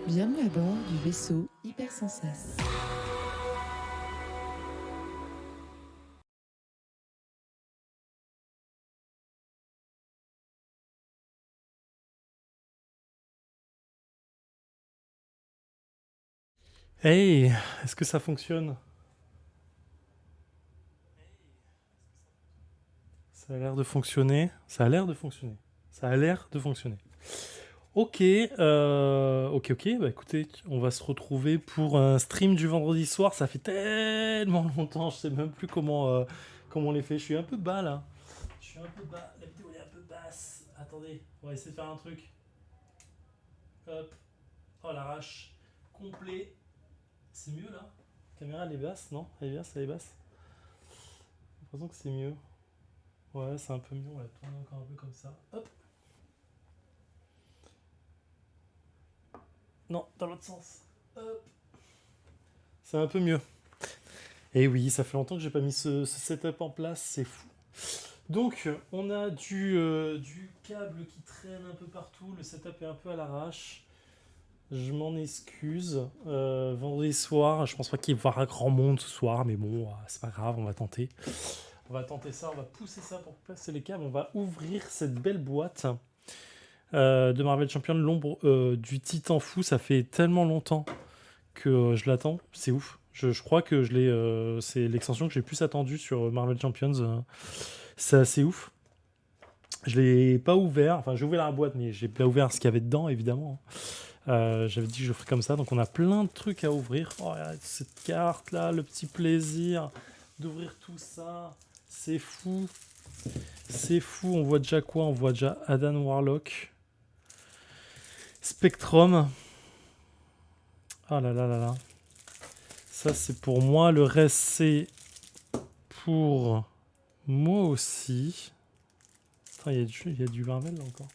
Bienvenue à bord du vaisseau Hypersensas. Hey, est-ce que ça fonctionne? Ça a l'air de fonctionner. Ça a l'air de fonctionner. Ça a l'air de fonctionner. Ok, ok. Bah écoutez, on va se retrouver pour un stream du vendredi soir. Ça fait tellement longtemps, je sais même plus comment on les fait. Je suis un peu bas là. Je suis un peu bas. La vidéo elle est un peu basse. Attendez, on va essayer de faire un truc. Hop. Oh l'arrache. Complet. C'est mieux là. La caméra elle est basse, non? Elle est basse, elle est basse. J'ai l'impression que c'est mieux. Ouais, c'est un peu mieux, on va tourner encore un peu comme ça. Hop. Non, dans l'autre sens. Hop. C'est un peu mieux. Et oui, ça fait longtemps que j'ai pas mis ce setup en place, c'est fou. Donc, on a du câble qui traîne un peu partout, le setup est un peu à l'arrache. Je m'en excuse. Vendredi soir, je pense pas qu'il va y avoir un grand monde ce soir, mais bon, c'est pas grave, on va tenter. On va tenter ça, on va pousser ça pour passer les câbles, on va ouvrir cette belle boîte de Marvel Champions, l'ombre du Titan fou. Ça fait tellement longtemps que je l'attends, c'est ouf. Je crois que c'est l'extension que j'ai le plus attendue sur Marvel Champions. C'est assez ouf. Je l'ai pas ouvert, enfin j'ai ouvert la boîte, mais j'ai pas ouvert ce qu'il y avait dedans, évidemment. J'avais dit que je ferais comme ça, donc on a plein de trucs à ouvrir. Oh, regarde cette carte là, le petit plaisir d'ouvrir tout ça. C'est fou. C'est fou, on voit déjà quoi? On voit déjà Adam Warlock. Spectrum. Ah là là là là. Ça, c'est pour moi. Le reste, c'est pour moi aussi. Attends, il y a du Marvel là encore.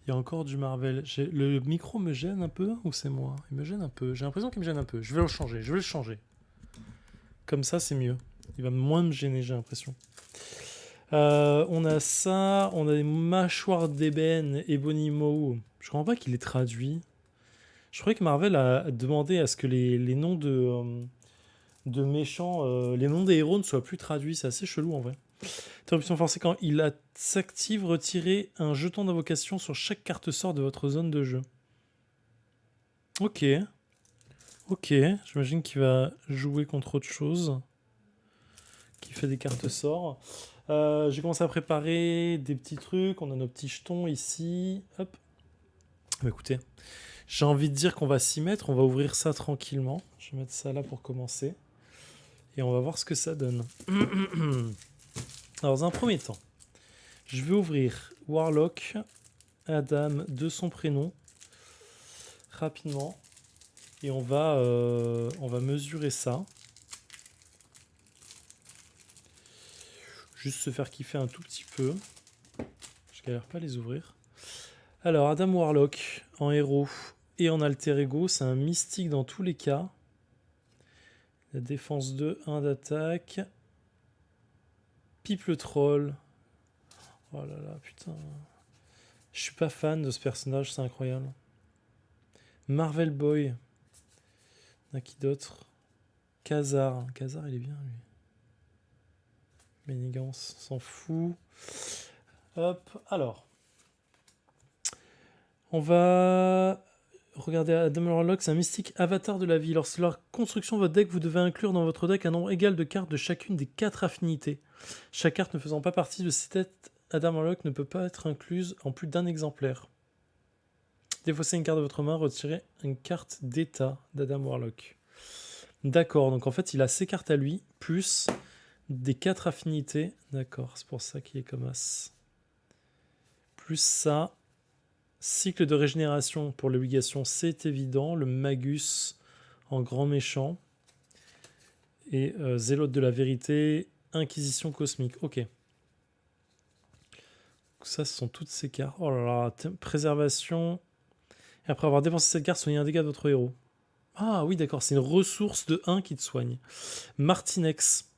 Il y a encore du Marvel. Le micro me gêne un peu ou c'est moi? Il me gêne un peu. J'ai l'impression qu'il me gêne un peu. Je vais le changer. Je vais le changer. Comme ça, c'est mieux. Il va moins me gêner, j'ai l'impression. On a ça. On a des mâchoires d'ébène, Ebonimo. Je comprends pas qu'il est traduit. Je croyais que Marvel a demandé à ce que les noms de méchants, les noms des héros ne soient plus traduits. C'est assez chelou en vrai. Interruption forcée quand s'active, retirez un jeton d'invocation sur chaque carte sort de votre zone de jeu. Ok, ok. J'imagine qu'il va jouer contre autre chose. Qui fait des cartes sorts. J'ai commencé à préparer des petits trucs. On a nos petits jetons ici. Hop. Bah, écoutez, j'ai envie de dire qu'on va s'y mettre. On va ouvrir ça tranquillement. Je vais mettre ça là pour commencer. Et on va voir ce que ça donne. Alors, dans un premier temps, je vais ouvrir Warlock, Adam, de son prénom, rapidement. Et on va mesurer ça. Juste se faire kiffer un tout petit peu. Je galère pas à les ouvrir. Alors, Adam Warlock, en héros et en alter ego, c'est un mystique dans tous les cas. La défense 2, 1 d'attaque. Pipe le troll. Oh là là, putain. Je suis pas fan de ce personnage, c'est incroyable. Marvel Boy. On a qui d'autre? Khazar. Khazar, il est bien, lui. Manigance, s'en fout. Hop, alors. On va regarder Adam Warlock, c'est un mystique avatar de la vie. Lorsque la construction de votre deck, vous devez inclure dans votre deck un nombre égal de cartes de chacune des 4 affinités. Chaque carte ne faisant pas partie de ces têtes, Adam Warlock ne peut pas être incluse en plus d'un exemplaire. Défaussez une carte de votre main, retirez une carte d'état d'Adam Warlock. D'accord, donc en fait il a ses cartes à lui, plus des 4 affinités. D'accord, c'est pour ça qu'il est comme As. Plus ça. Cycle de régénération pour l'obligation, c'est évident. Le Magus en grand méchant. Et Zélote de la vérité, Inquisition cosmique. Ok. Ça, ce sont toutes ces cartes. Oh là là, préservation. Et après avoir dépensé cette carte, soignez un dégât de votre héros. Ah oui, d'accord, c'est une ressource de 1 qui te soigne. Martinex.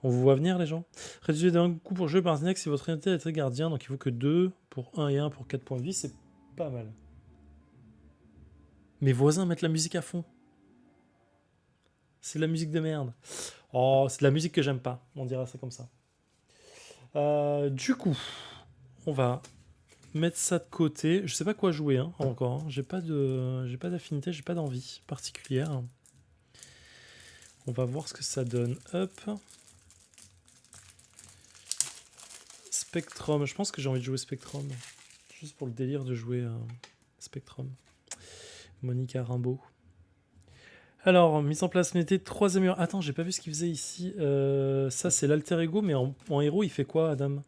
On vous voit venir, les gens? Réduisez d'un coup pour jouer Martinex si votre unité est gardien, donc il faut que 2 pour 1 et 1 pour 4 points de vie, c'est pas mal. Mes voisins mettent la musique à fond. C'est de la musique de merde. Oh, c'est de la musique que j'aime pas. On dira ça comme ça. Du coup, on va mettre ça de côté. Je sais pas quoi jouer hein, encore. Hein. J'ai pas d'affinité, j'ai pas d'envie particulière. On va voir ce que ça donne. Hop. Spectrum. Je pense que j'ai envie de jouer Spectrum. Juste pour le délire de jouer Spectrum. Monica Rimbaud. Alors, mise en place unité, 3 mur. Attends, j'ai pas vu ce qu'il faisait ici. Ça, c'est l'alter ego, mais en héros, il fait quoi, Adam?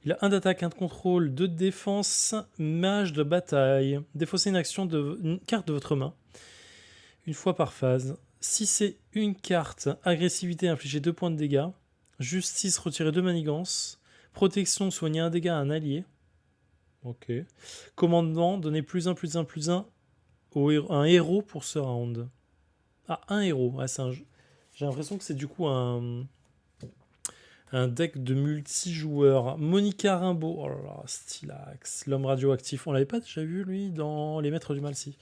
Il a 1 d'attaque, 1 de contrôle, 2 de défense, mage de bataille. Défausser une carte de votre main, une fois par phase. Si c'est une carte, agressivité, infliger 2 points de dégâts. Justice, retirer 2 manigances. Protection, soigner 1 dégât à un allié. Ok. Commandement, donner +1, +1, +1 un héros pour ce round. Ah, un héros. Ouais, j'ai l'impression que c'est du coup un deck de multijoueurs. Monica Rimbaud. Oh là là, Stylax. L'homme radioactif. On l'avait pas déjà vu, lui, dans Les Maîtres du Mal, si.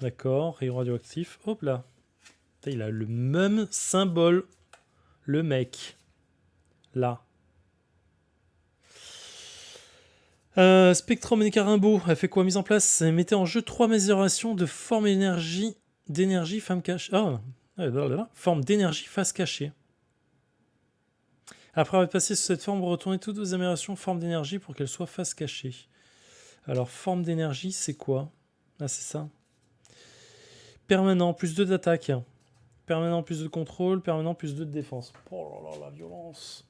D'accord, rayon radioactif. Hop là. Putain, il a le même symbole. Le mec. Là. Spectrum Monica Rimbaud. Elle fait quoi? Mise en place. Mettez en jeu 3 améliorations de forme d'énergie femme cachée. Oh. Forme d'énergie face cachée. Après avoir passé sur cette forme, retournez toutes vos améliorations forme d'énergie pour qu'elles soient face cachée. Alors, forme d'énergie, c'est quoi? Ah, c'est ça. Permanent, plus 2 d'attaque. Permanent, plus 2 de contrôle. Permanent, plus 2 de défense. Oh là là, la violence.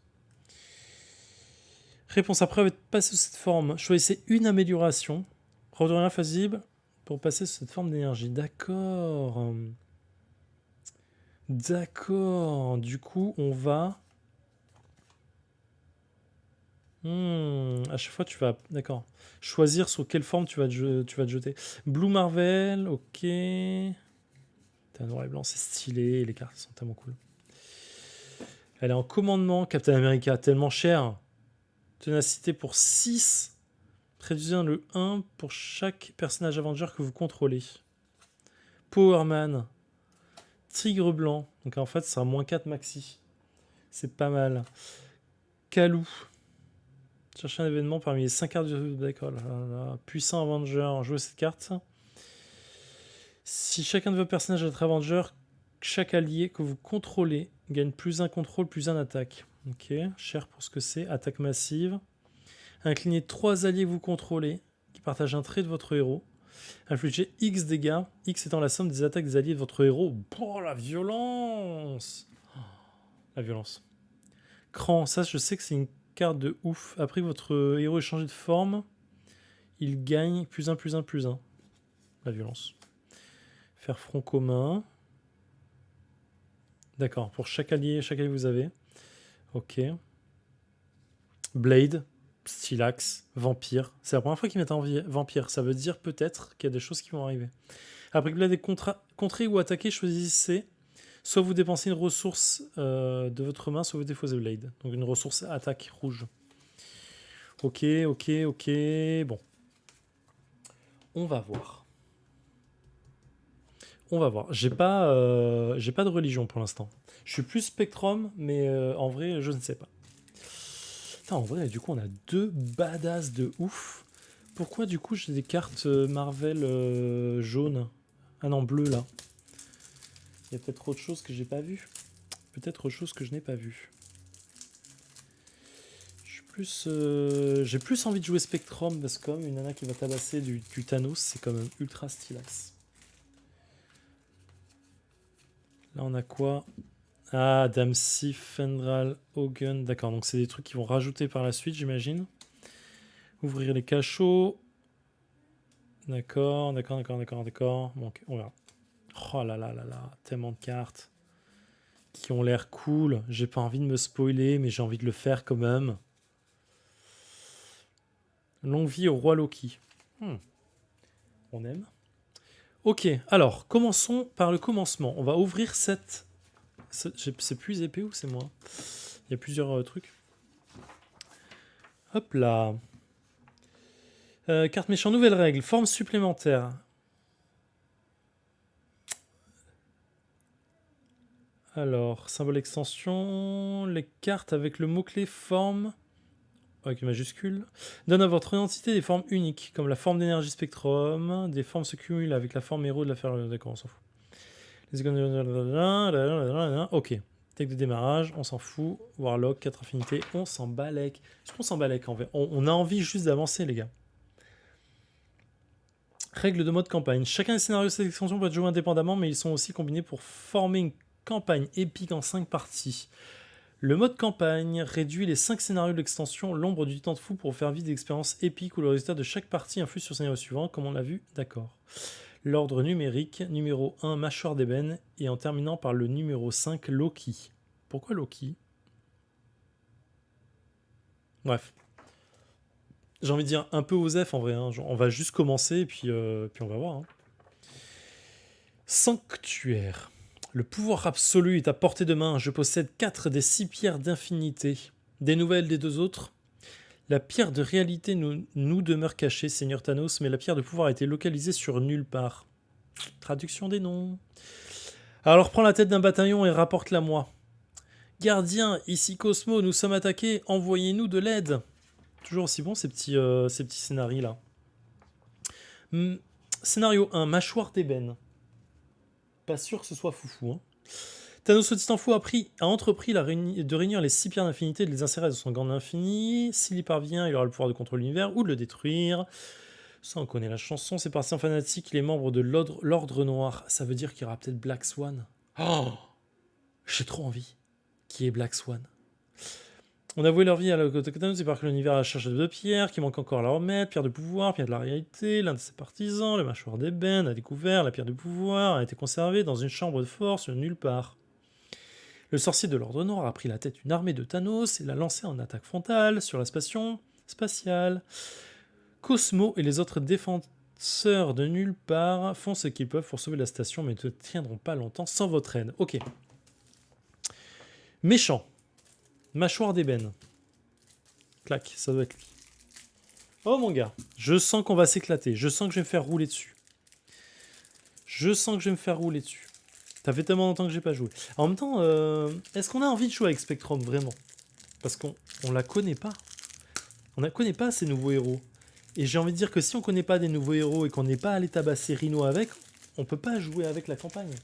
Réponse, après avoir passé sous cette forme, choisissez une amélioration. Retournez invisible pour passer sous cette forme d'énergie. D'accord. D'accord. Du coup, on va... à chaque fois, tu vas... D'accord. Choisir sur quelle forme tu vas te jeter. Blue Marvel, ok. T'as noir et blanc, c'est stylé. Les cartes sont tellement cool. Elle est en commandement. Captain America, tellement cher. Ténacité pour 6. Réduisez le 1 pour chaque personnage Avenger que vous contrôlez. Powerman. Tigre blanc. Donc en fait, ce sera -4 maxi. C'est pas mal. Kalou. Cherchez un événement parmi les 5 cartes du d'accord. Puissant Avenger. Jouez cette carte. Si chacun de vos personnages est Avenger, chaque allié que vous contrôlez gagne +1 contrôle, +1 attaque. Ok, cher pour ce que c'est. Attaque massive. Inclinez 3 alliés que vous contrôlez qui partagent un trait de votre héros. Infligez X dégâts, X étant la somme des attaques des alliés de votre héros. Oh, la violence! La violence. Cran, ça je sais que c'est une carte de ouf. Après que votre héros ait changé de forme, il gagne +1, +1, +1. La violence. Faire front commun. D'accord, pour chaque allié vous avez. Ok. Blade, Stylax, Vampire. C'est la première fois qu'ils mettent en Vampire. Ça veut dire peut-être qu'il y a des choses qui vont arriver. Après que Blade est contré ou attaqué, choisissez. Soit vous dépensez une ressource de votre main, soit vous défausez Blade. Donc une ressource attaque rouge. Ok. Bon. On va voir. J'ai pas de religion pour l'instant. Je suis plus Spectrum, mais en vrai, je ne sais pas. Putain, en vrai, du coup, on a 2 badass de ouf. Pourquoi, du coup, j'ai des cartes Marvel jaunes? Ah non, bleu, là. Il y a peut-être autre chose que j'ai pas vu. Peut-être autre chose que je n'ai pas vu. J'ai plus envie de jouer Spectrum, parce que comme une nana qui va tabasser du Thanos, c'est quand même ultra stylax. Là, on a quoi? Ah, Dame-Sif, Fendral, Hogan. D'accord, donc c'est des trucs qui vont rajouter par la suite, j'imagine. Ouvrir les cachots. D'accord. Bon, ok, on verra. Oh là là là là, tellement de cartes qui ont l'air cool. J'ai pas envie de me spoiler, mais j'ai envie de le faire quand même. Longue vie au roi Loki. On aime. Ok, alors, commençons par le commencement. On va ouvrir cette... C'est plus épais ou c'est moi? Il y a plusieurs trucs. Hop là. Carte méchant, nouvelle règle. Forme supplémentaire. Alors, symbole extension, les cartes avec le mot-clé forme, avec majuscule, donnent à votre identité des formes uniques, comme la forme d'énergie spectrum, des formes se cumulent avec la forme héros de la faire. D'accord, on s'en fout. Ok. Tech de démarrage, on s'en fout. Warlock, 4 affinités, on s'en balèque. Est-ce qu'on s'en balèque en fait? On a envie juste d'avancer, les gars. Règles de mode campagne. Chacun des scénarios de cette extension peut être joué indépendamment, mais ils sont aussi combinés pour former une campagne épique en 5 parties. Le mode campagne réduit les 5 scénarios de l'extension L'ombre du temps de fou pour faire vivre des expériences épiques où le résultat de chaque partie influe sur le scénario suivant, comme on l'a vu, d'accord. L'ordre numérique, numéro 1, Mâchoire d'ébène, et en terminant par le numéro 5, Loki. Pourquoi Loki? Bref. J'ai envie de dire un peu osef en vrai, hein. Genre, on va juste commencer et puis on va voir. Hein. Sanctuaire. Le pouvoir absolu est à portée de main. Je possède 4 des 6 pierres d'infinité. Des nouvelles des 2 autres. La pierre de réalité nous demeure cachée, Seigneur Thanos, mais la pierre de pouvoir a été localisée sur nulle part. Traduction des noms. Alors prends la tête d'un bataillon et rapporte-la moi. Gardien, ici Cosmo, nous sommes attaqués, envoyez-nous de l'aide. Toujours aussi bon ces petits scénarios là. Scénario 1, Mâchoire d'ébène. Pas sûr que ce soit foufou. Hein. Thanos le Titan Fou a entrepris de réunir les 6 pierres d'infinité et de les insérer dans son gant de l'infini. S'il y parvient, il aura le pouvoir de contrôler l'univers ou de le détruire. Ça, on connaît la chanson. C'est parti en fanatique. Les membres de l'Ordre Noir. Ça veut dire qu'il y aura peut-être Black Swan. Oh, j'ai trop envie. Qui est Black Swan? On a voué leur vie à la Thanos et par que l'univers a la cherche de 2 pierres, qui manque encore à la remettre. Pierre de pouvoir, pierre de la réalité. L'un de ses partisans, le mâchoire d'ébène, a découvert la pierre de pouvoir, a été conservée dans une chambre de force nulle part. Le sorcier de l'Ordre Noir a pris la tête d'une armée de Thanos et l'a lancée en attaque frontale sur la station spatiale. Cosmo et les autres défenseurs de nulle part font ce qu'ils peuvent pour sauver la station, mais ne tiendront pas longtemps sans votre aide. Ok. Méchant. Mâchoire d'ébène. Clac, ça doit être lui. Oh mon gars, je sens qu'on va s'éclater. Je sens que je vais me faire rouler dessus. Ça fait tellement longtemps que j'ai pas joué. En même temps, est-ce qu'on a envie de jouer avec Spectrum, vraiment? Parce qu'on la connaît pas. On ne connaît pas ces nouveaux héros. Et j'ai envie de dire que si on connaît pas des nouveaux héros et qu'on n'est pas allé tabasser Rhino avec, on peut pas jouer avec la campagne.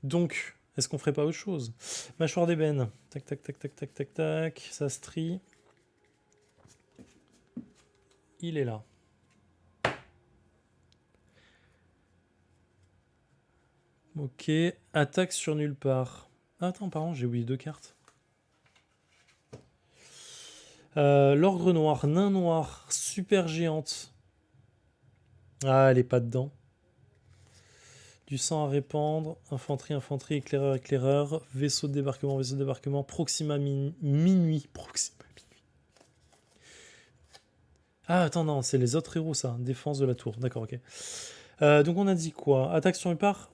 Donc, est-ce qu'on ferait pas autre chose? Mâchoire d'ébène. Tac, tac, tac, tac, tac, tac, tac. Ça se trie. Il est là. Ok. Attaque sur nulle part. Ah, attends, pardon, j'ai oublié 2 cartes. L'Ordre Noir, Nain Noir, Super Géante. Ah, elle est pas dedans. Du sang à répandre, infanterie, éclaireur, éclaireur, vaisseau de débarquement, Proxima minuit. Proxima minuit. Ah, attends, non, c'est les autres héros, ça. Défense de la tour. D'accord, ok. Donc on a dit quoi? Attaque sur une part.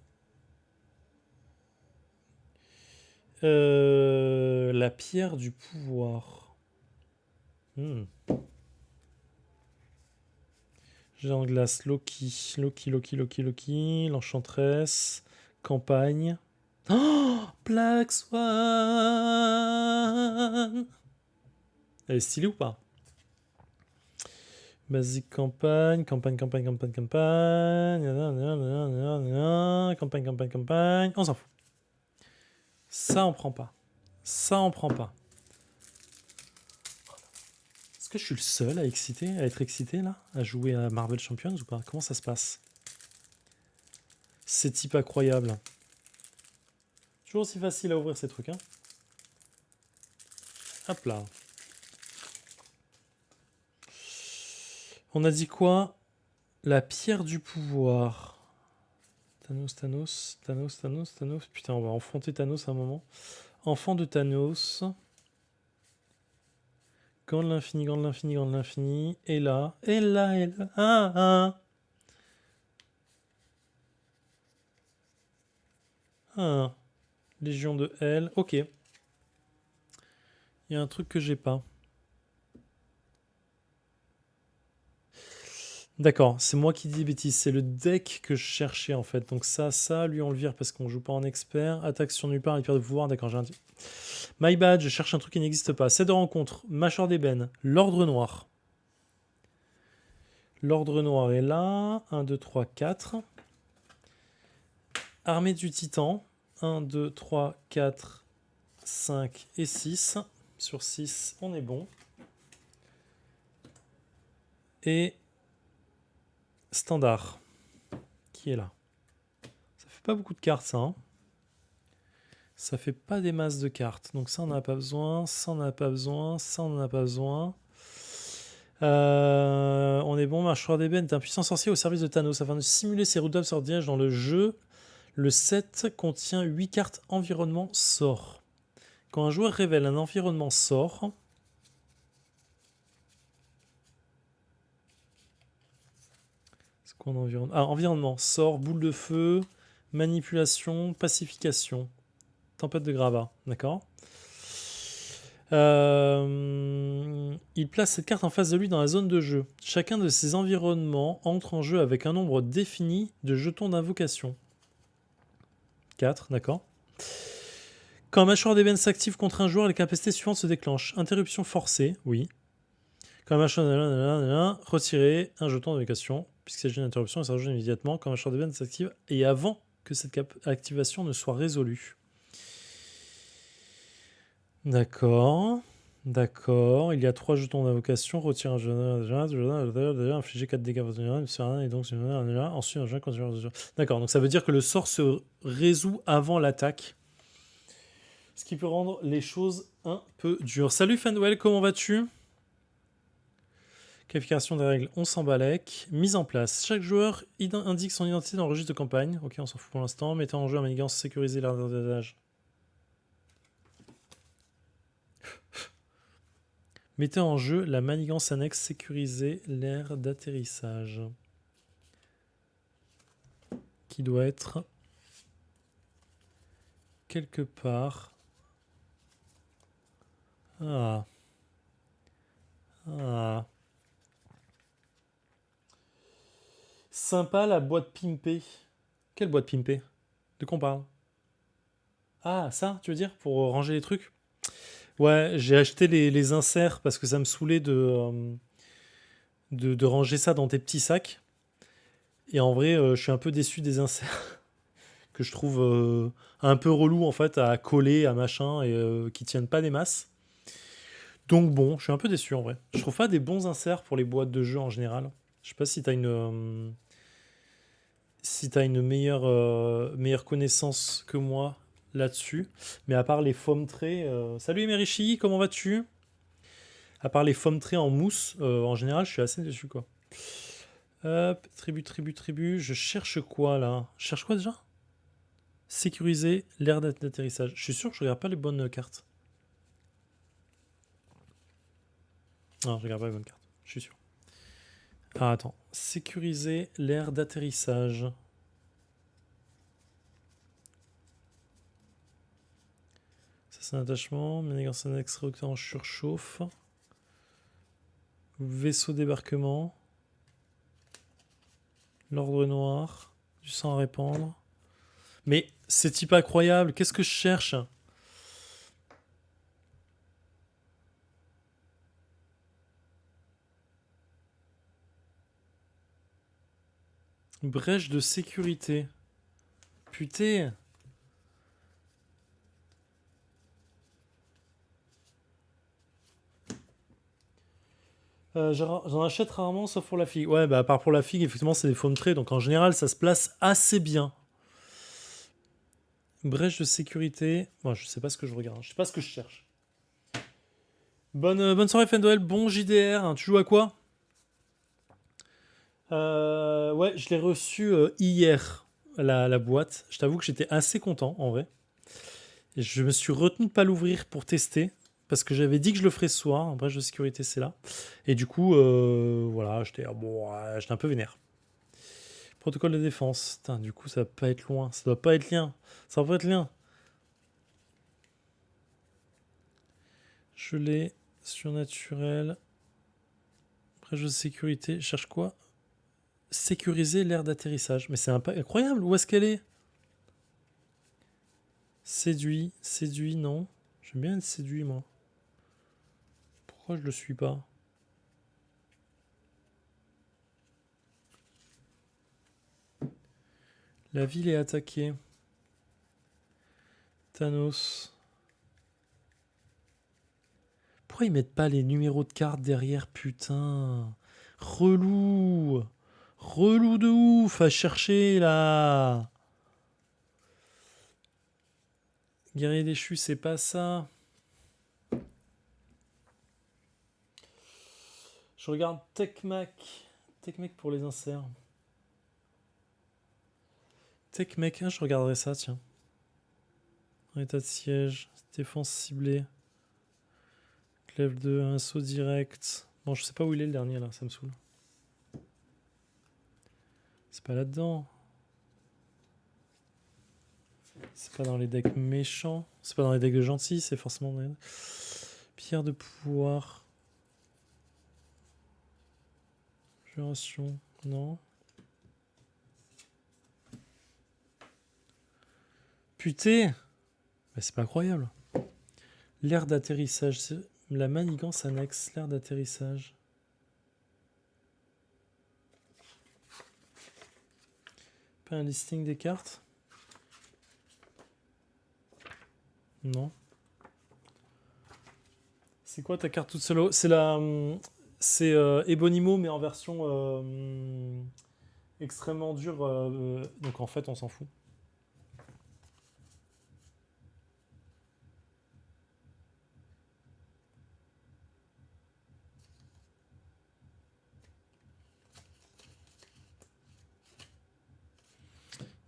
La pierre du pouvoir. Géant glace, Loki, l'enchantresse, campagne. Oh, Black Swan. Elle est stylée ou pas? Basique campagne. Campagne. On s'en fout. Ça, on prend pas. Est-ce que je suis le seul à être excité là, à jouer à Marvel Champions ou pas? Comment ça se passe? C'est type incroyable. Toujours aussi facile à ouvrir ces trucs, hein. Hop là. On a dit quoi? La pierre du pouvoir. Thanos. Putain, on va enfanter Thanos à un moment. Enfant de Thanos. Gant de l'infini. Et là. Légion de L. Ok. Il y a un truc que j'ai pas. D'accord, c'est moi qui dis des bêtises. C'est le deck que je cherchais en fait. Donc ça, lui on le vire parce qu'on joue pas en expert. Attaque sur nulle part, il perd de pouvoir. D'accord, j'ai un... My bad, je cherche un truc qui n'existe pas. C'est de rencontre, mâchoire d'ébène, l'ordre noir. L'ordre noir est là. 1, 2, 3, 4. Armée du titan. 1, 2, 3, 4, 5 et 6. Sur 6, on est bon. Et standard, qui est là. Ça fait pas beaucoup de cartes, ça. Hein. Ça fait pas des masses de cartes. Donc ça, on n'en a pas besoin. Ça, on n'en a pas besoin. Ça, on n'en a pas besoin. On est bon. Mâchoire d'ébène est un puissant sorcier au service de Thanos. Afin de simuler ses routes d'absordage dans le jeu, le set contient 8 cartes environnement sort. Quand un joueur révèle un environnement sort, c'est quoi un environnement? Ah, environnement sort, boule de feu, manipulation, pacification, tempête de gravat, d'accord. Il place cette carte en face de lui dans la zone de jeu. Chacun de ces environnements entre en jeu avec un nombre défini de jetons d'invocation. 4, d'accord. Quand mâchoire d'ébène s'active contre un joueur, les capacités suivantes se déclenchent. Interruption forcée, oui. Quand mâchoire d'ébène, retirer un jeton d'invocation, puisqu'il s'agit d'une interruption, et ça rejoint immédiatement quand mâchoire d'ébène s'active et avant que cette activation ne soit résolue. D'accord. D'accord. Il y a 3 jetons d'invocation. Retire un jeton, infliger 4 dégâts et donc ensuite un jeton. D'accord. Donc ça veut dire que le sort se résout avant l'attaque. Ce qui peut rendre les choses un peu dures. Salut Fanwell, comment vas-tu? Qualification des règles, on s'embalèque. Mise en place. Chaque joueur indique son identité dans le registre de campagne. Ok, on s'en fout pour l'instant. Mettez en jeu un manigance sécurisé l'air d'usage. Mettez en jeu la manigance annexe sécurisée l'aire d'atterrissage. Qui doit être quelque part. Ah. Ah. Sympa la boîte pimpée. Quelle boîte pimpée? De quoi on parle? Ah, ça, tu veux dire? Pour ranger les trucs? Ouais, j'ai acheté les inserts parce que ça me saoulait de ranger ça dans tes petits sacs. Et en vrai, je suis un peu déçu des inserts que je trouve un peu relou en fait à coller, à machin, et qui tiennent pas des masses. Donc bon, je suis un peu déçu en vrai. Je trouve pas des bons inserts pour les boîtes de jeux en général. Je sais pas si t'as une meilleure connaissance que moi là-dessus. Mais à part les foam trays... Salut Merichi, comment vas-tu? À part les foam trays en mousse, en général, je suis assez déçu quoi. Hop, tribu. Je cherche quoi là? Je cherche quoi déjà? Sécuriser l'aire d'atterrissage. Je suis sûr que je regarde pas les bonnes cartes. Non, je regarde pas les bonnes cartes. Je suis sûr. Ah, attends. Sécuriser l'aire d'atterrissage. Ça, c'est un attachement. Manigance annexe réacteur en surchauffe. Vaisseau débarquement. L'ordre noir. Du sang à répandre. Mais c'est type incroyable. Qu'est-ce que je cherche? Brèche de sécurité. Putain. J'en achète rarement, sauf pour la figue. Ouais, bah à part pour la figue, effectivement, c'est des foam trays, donc en général, ça se place assez bien. Brèche de sécurité. Moi, je sais pas ce que je regarde. Je sais pas ce que je cherche. Bonne soirée, Fendwell. Bon JDR. Hein. Tu joues à quoi? Ouais, je l'ai reçu hier, la boîte. Je t'avoue que j'étais assez content, en vrai. Et je me suis retenu de pas l'ouvrir pour tester. Parce que j'avais dit que je le ferais ce soir. En brèche de sécurité, c'est là. Et du coup, voilà, j'étais un peu vénère. Protocole de défense. Putain, du coup, ça va pas être loin. Ça doit pas être lien. Ça va pas être lien. Je l'ai. Surnaturel. Brèche de sécurité. Je cherche quoi? sécuriser l'aire d'atterrissage. Mais c'est incroyable. Où est-ce qu'elle est? Séduit, séduit, non. J'aime bien être séduit, moi. Pourquoi je le suis pas? La ville est attaquée. Thanos. Pourquoi ils mettent pas les numéros de carte derrière, putain? Relou. Relou de ouf à chercher, là. Guerrier déchu, c'est pas ça. Je regarde TechMac. TechMac pour les inserts. TechMac, hein, je regarderai ça, tiens. État de siège. Défense ciblée. Clève 2, un saut direct. Bon, je sais pas où il est le dernier, là, ça me saoule. C'est pas là-dedans. C'est pas dans les decks méchants. C'est pas dans les decks de gentils, c'est forcément dans les... Pierre de pouvoir. Juration, non. Putain! Mais c'est pas incroyable. L'aire d'atterrissage. La manigance annexe, l'aire d'atterrissage. Pas un listing des cartes? Non. C'est quoi ta carte toute seule? C'est la... C'est Ebonimo, mais en version extrêmement dure. Donc en fait, on s'en fout.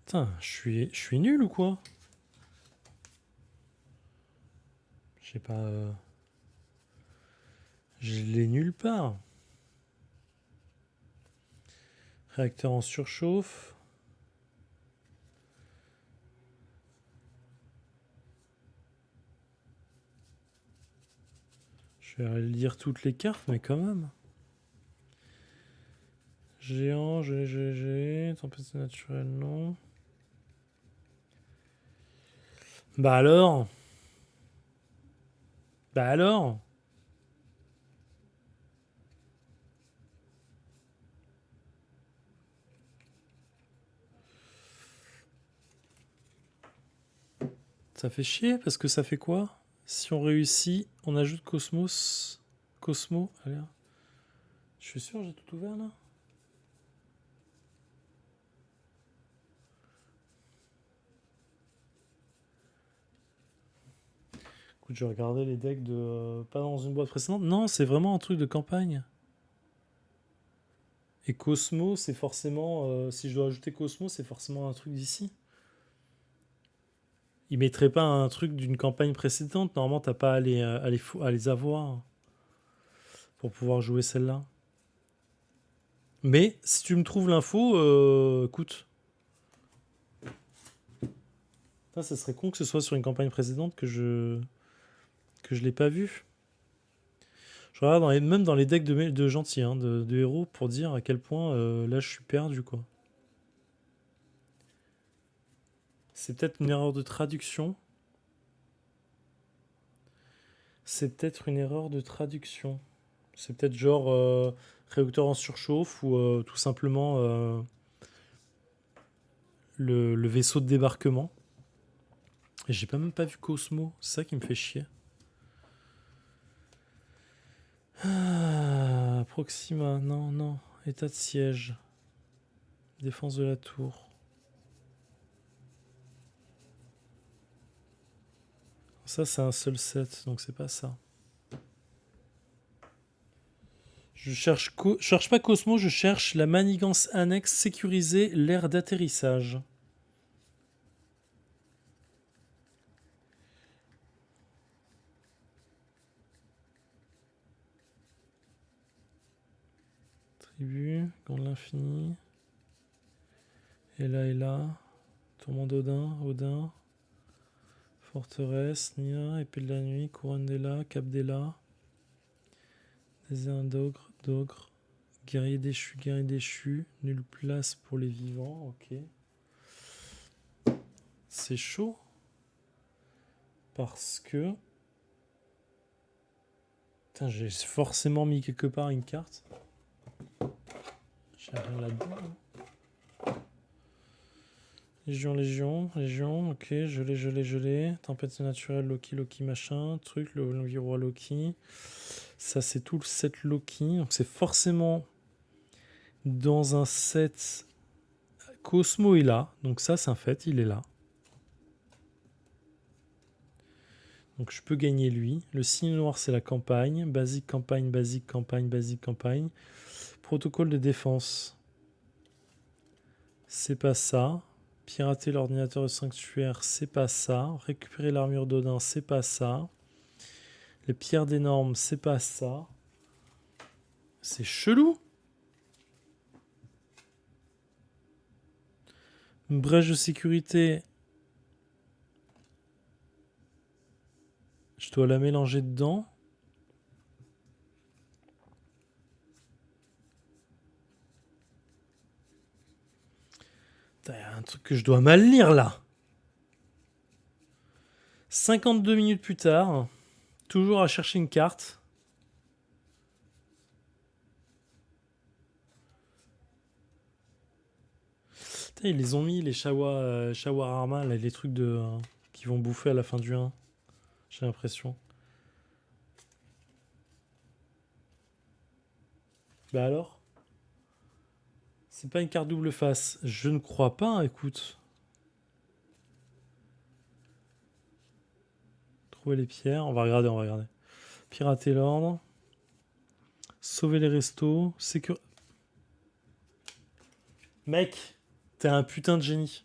Putain, je suis nul ou quoi? Je sais pas... Je l'ai nulle part. Réacteur en surchauffe. Je vais lire toutes les cartes, mais quand même. Géant, GGG, tempête naturelle, non. Bah alors? Bah alors? Ça fait chier, parce que ça fait quoi? Si on réussit, on ajoute Cosmos. Cosmo, allez. Je suis sûr, j'ai tout ouvert là? Écoute, je regardais les decks de... pas dans une boîte précédente. Non, c'est vraiment un truc de campagne. Et Cosmo, c'est forcément... si je dois ajouter Cosmo, c'est forcément un truc d'ici. Ils mettraient pas un truc d'une campagne précédente. Normalement, t'as pas à les avoir pour pouvoir jouer celle-là. Mais si tu me trouves l'info, écoute. Ça serait con que ce soit sur une campagne précédente que je l'ai pas vu. Je regarde même dans les decks de gentils, hein, de héros, pour dire à quel point là je suis perdu, quoi. C'est peut-être une erreur de traduction. C'est peut-être une erreur de traduction. C'est peut-être genre réacteur en surchauffe ou tout simplement le vaisseau de débarquement. Et j'ai même pas vu Cosmo, c'est ça qui me fait chier. Ah, Proxima, non, non. État de siège. Défense de la tour. Ça, c'est un seul set, donc c'est pas ça. Je cherche pas Cosmo, je cherche la manigance annexe sécuriser l'aire d'atterrissage. Tribu, gant de l'infini. Et là. Tourment d'Odin, Odin. Forteresse, Nia, épée de la nuit, couronne d'Ela, cap d'Ela. Désir d'ogre, Guerrier déchu. Nulle place pour les vivants, ok. C'est chaud. Parce que... Putain, j'ai forcément mis quelque part une carte. J'ai rien là-dedans. Hein. Légion, ok, je l'ai. Tempête naturelle, Loki, machin, truc, le roi Loki. Ça, c'est tout le set Loki. Donc, c'est forcément dans un set... Cosmo est là. Donc ça, c'est un fait, il est là. Donc, je peux gagner lui. Le signe noir, c'est la campagne. Basique, campagne. Protocole de défense. C'est pas ça. Pirater l'ordinateur de sanctuaire, c'est pas ça. Récupérer l'armure d'Odin, c'est pas ça. Les pierres des normes, c'est pas ça. C'est chelou. Une brèche de sécurité. Je dois la mélanger dedans. Il y a un truc que je dois mal lire là. 52 minutes plus tard, toujours à chercher une carte. Putain, ils les ont mis les shawarma, là, les trucs de qui vont bouffer à la fin du 1. J'ai l'impression. Bah alors? C'est pas une carte double face. Je ne crois pas, écoute. Trouver les pierres. On va regarder. Pirater l'ordre. Sauver les restos. Mec, t'es un putain de génie.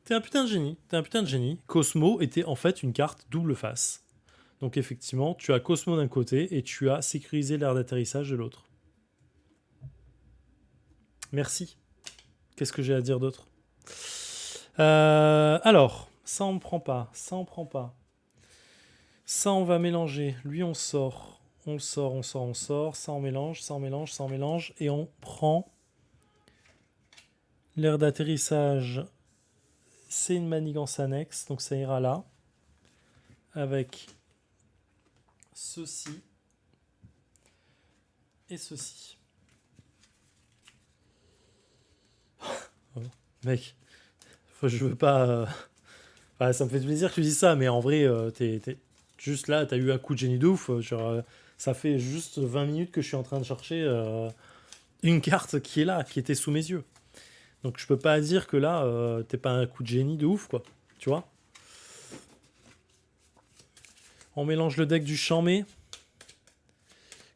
T'es un putain de génie. Cosmo était en fait une carte double face. Donc effectivement, tu as Cosmo d'un côté et tu as sécurisé l'aire d'atterrissage de l'autre. Merci. Qu'est-ce que j'ai à dire d'autre? Alors, ça on ne prend pas. Ça on va mélanger. Lui on sort. On sort. Ça on mélange. Et on prend l'aire d'atterrissage. C'est une manigance annexe. Donc ça ira là. Avec ceci. Et ceci. Mec, je veux pas... Enfin, ça me fait plaisir que tu dises ça, mais en vrai, t'es juste là, t'as eu un coup de génie de ouf. Genre, ça fait juste 20 minutes que je suis en train de chercher une carte qui est là, qui était sous mes yeux. Donc je peux pas dire que là, t'es pas un coup de génie de ouf, quoi. Tu vois? On mélange le deck du Chamé.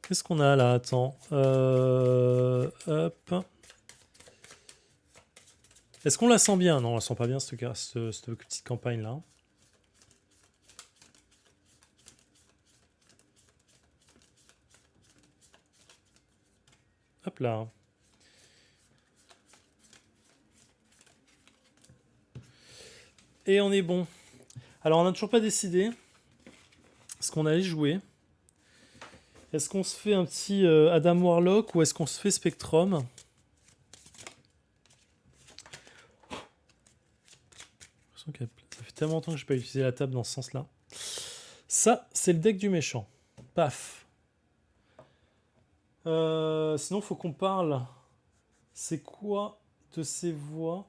Qu'est-ce qu'on a là? Attends. Hop. Est-ce qu'on la sent bien? Non, on la sent pas bien, cette petite campagne-là. Hop là. Et on est bon. Alors, on n'a toujours pas décidé ce qu'on allait jouer. Est-ce qu'on se fait un petit Adam Warlock ou est-ce qu'on se fait Spectrum? Ça fait tellement longtemps que je n'ai pas utilisé la table dans ce sens-là. Ça, c'est le deck du méchant. Paf. Sinon, faut qu'on parle. C'est quoi de ces voix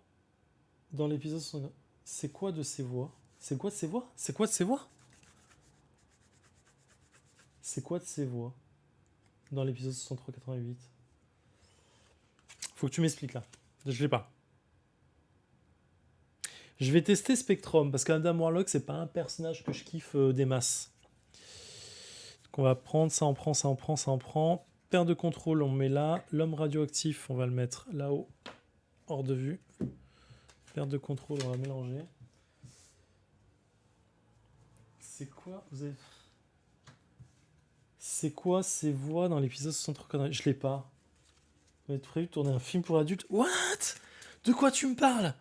dans l'épisode? C'est quoi de ces voix? C'est quoi de ces voix? C'est quoi de ces voix? C'est quoi de ces voix dans l'épisode 63-88? Faut que tu m'expliques là. Je l'ai pas. Je vais tester Spectrum parce qu'Adam Warlock, c'est pas un personnage que je kiffe des masses. Donc on va prendre, ça en prend. Paire de contrôle, on met là. L'homme radioactif, on va le mettre là-haut, hors de vue. Paire de contrôle, on va mélanger. C'est quoi C'est quoi ces voix dans l'épisode 63? Je l'ai pas. On est prévu de tourner un film pour adultes. What? De quoi tu me parles?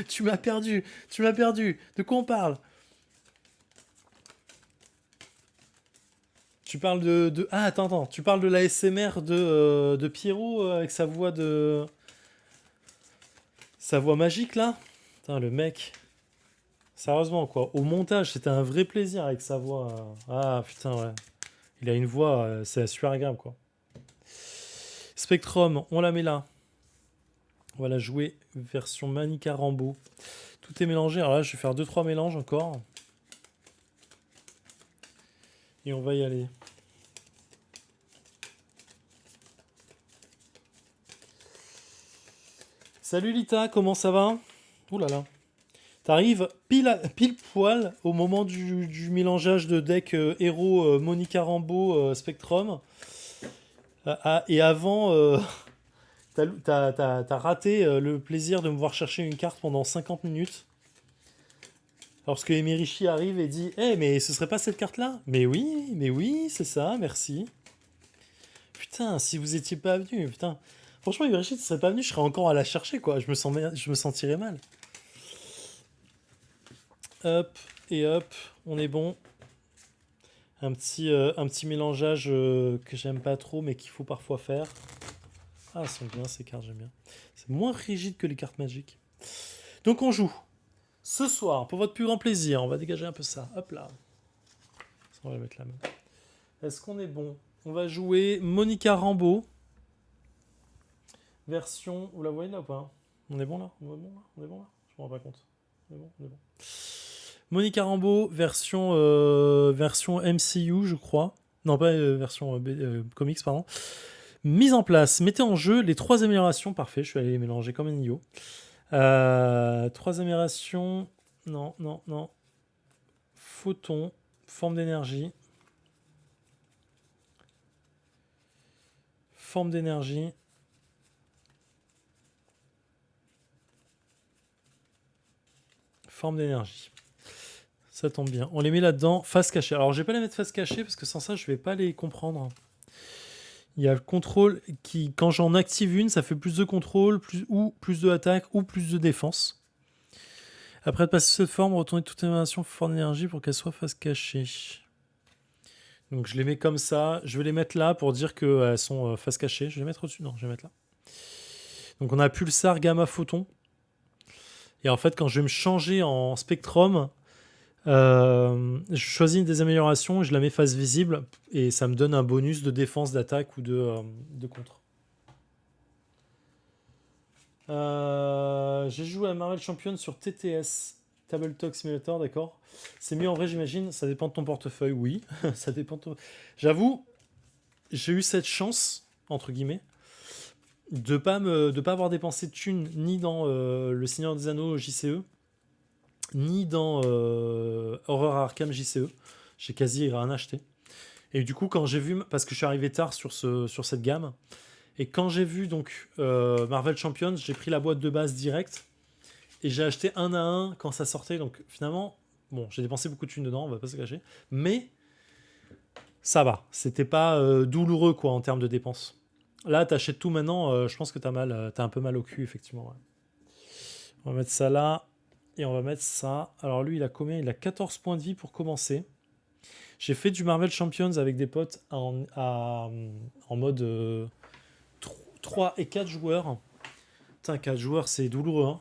Tu m'as perdu. De quoi on parle? Tu parles Ah, attends. Tu parles de la SMR de Pierrot avec sa voix de... Sa voix magique, là? Putain, le mec... Sérieusement, quoi. Au montage, c'était un vrai plaisir avec sa voix. Ah, putain, ouais. Il a une voix, c'est super agréable, quoi. Spectrum, on la met là. On va la jouer version Manica Rambo. Tout est mélangé. Alors là, je vais faire 2-3 mélanges encore. Et on va y aller. Salut Lita, comment ça va? Ouh là là. T'arrives pile poil au moment du mélangeage de deck héros Monica Rambeau Spectrum. Et avant, t'as raté le plaisir de me voir chercher une carte pendant 50 minutes. Lorsque Emirishi arrive et dit Eh, mais ce serait pas cette carte-là? Mais oui, c'est ça, merci. Putain, si vous étiez pas venu, putain. Franchement, Emirishi, tu serais pas venu, je serais encore à la chercher, quoi. Je me sentirais mal. Hop et hop, on est bon. Un petit mélangeage que j'aime pas trop, mais qu'il faut parfois faire. Ah, elles sont bien ces cartes, j'aime bien. C'est moins rigide que les cartes magiques. Donc on joue. Ce soir, pour votre plus grand plaisir, on va dégager un peu ça. Hop là. On va mettre la main. Est-ce qu'on est bon? On va jouer Monica Rambeau. Version... Vous la voyez là ou pas? On est bon là? On est bon là? On est bon là? Je me rends pas compte. On est bon? On est bon. Monica Rambeau, version MCU, je crois. Non, pas version comics, pardon. Mise en place. Mettez en jeu les 3 améliorations. Parfait, je suis allé les mélanger comme un idiot. 3 améliorations. Non. Photon. Forme d'énergie. Forme d'énergie. Forme d'énergie. Ça tombe bien. On les met là-dedans. Face cachée. Alors, je vais pas les mettre face cachée parce que sans ça, je vais pas les comprendre. Il y a le contrôle qui, quand j'en active une, ça fait plus de contrôle, plus de attaque ou plus de défense. Après de passer cette forme, retournez toute émanation forme d'énergie pour qu'elle soit face cachée. Donc je les mets comme ça. Je vais les mettre là pour dire qu'elles sont face cachée. Je vais les mettre au-dessus. Non, je vais les mettre là. Donc on a Pulsar, Gamma, Photon. Et en fait, quand je vais me changer en Spectrum, je choisis une des améliorations et je la mets face visible. Et ça me donne un bonus de défense, d'attaque ou de contre. J'ai joué à Marvel Champions sur TTS. Tabletop Simulator, d'accord. C'est mieux en vrai, j'imagine. Ça dépend de ton portefeuille, oui. Ça dépend de ton... J'avoue, j'ai eu cette chance, entre guillemets, de pas avoir dépensé de thunes ni dans Le Seigneur des Anneaux JCE, ni dans Horror Arkham JCE. J'ai quasi rien acheté. Et du coup, quand j'ai vu, parce que je suis arrivé tard sur cette gamme, et quand j'ai vu donc Marvel Champions, j'ai pris la boîte de base direct et j'ai acheté un à un quand ça sortait. Donc finalement, bon, j'ai dépensé beaucoup de thunes dedans, on va pas se cacher, mais ça va. C'était pas douloureux quoi en termes de dépenses. Là, t'achètes tout maintenant, je pense que t'as un peu mal au cul effectivement. Ouais. On va mettre ça là et on va mettre ça. Alors lui, il a combien? Il a 14 points de vie pour commencer. J'ai fait du Marvel Champions avec des potes en mode 3 et 4 joueurs. Putain, 4 joueurs, c'est douloureux. Hein.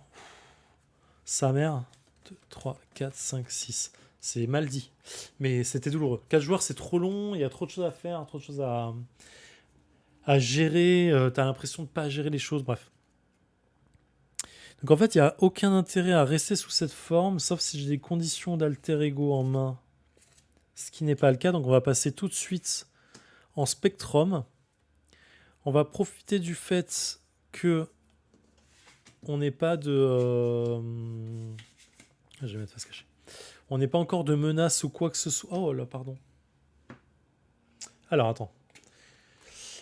Sa mère. 2, 3, 4, 5, 6. C'est mal dit. Mais c'était douloureux. 4 joueurs, c'est trop long. Il y a trop de choses à faire, trop de choses à gérer. T'as l'impression de pas gérer les choses. Bref. Donc en fait, il n'y a aucun intérêt à rester sous cette forme, sauf si j'ai des conditions d'alter ego en main. Ce qui n'est pas le cas. Donc on va passer tout de suite en Spectrum. On va profiter du fait que on n'est pas de... Je vais mettre face cachée. On n'est pas encore de menace ou quoi que ce soit. Oh là, pardon. Alors, attends.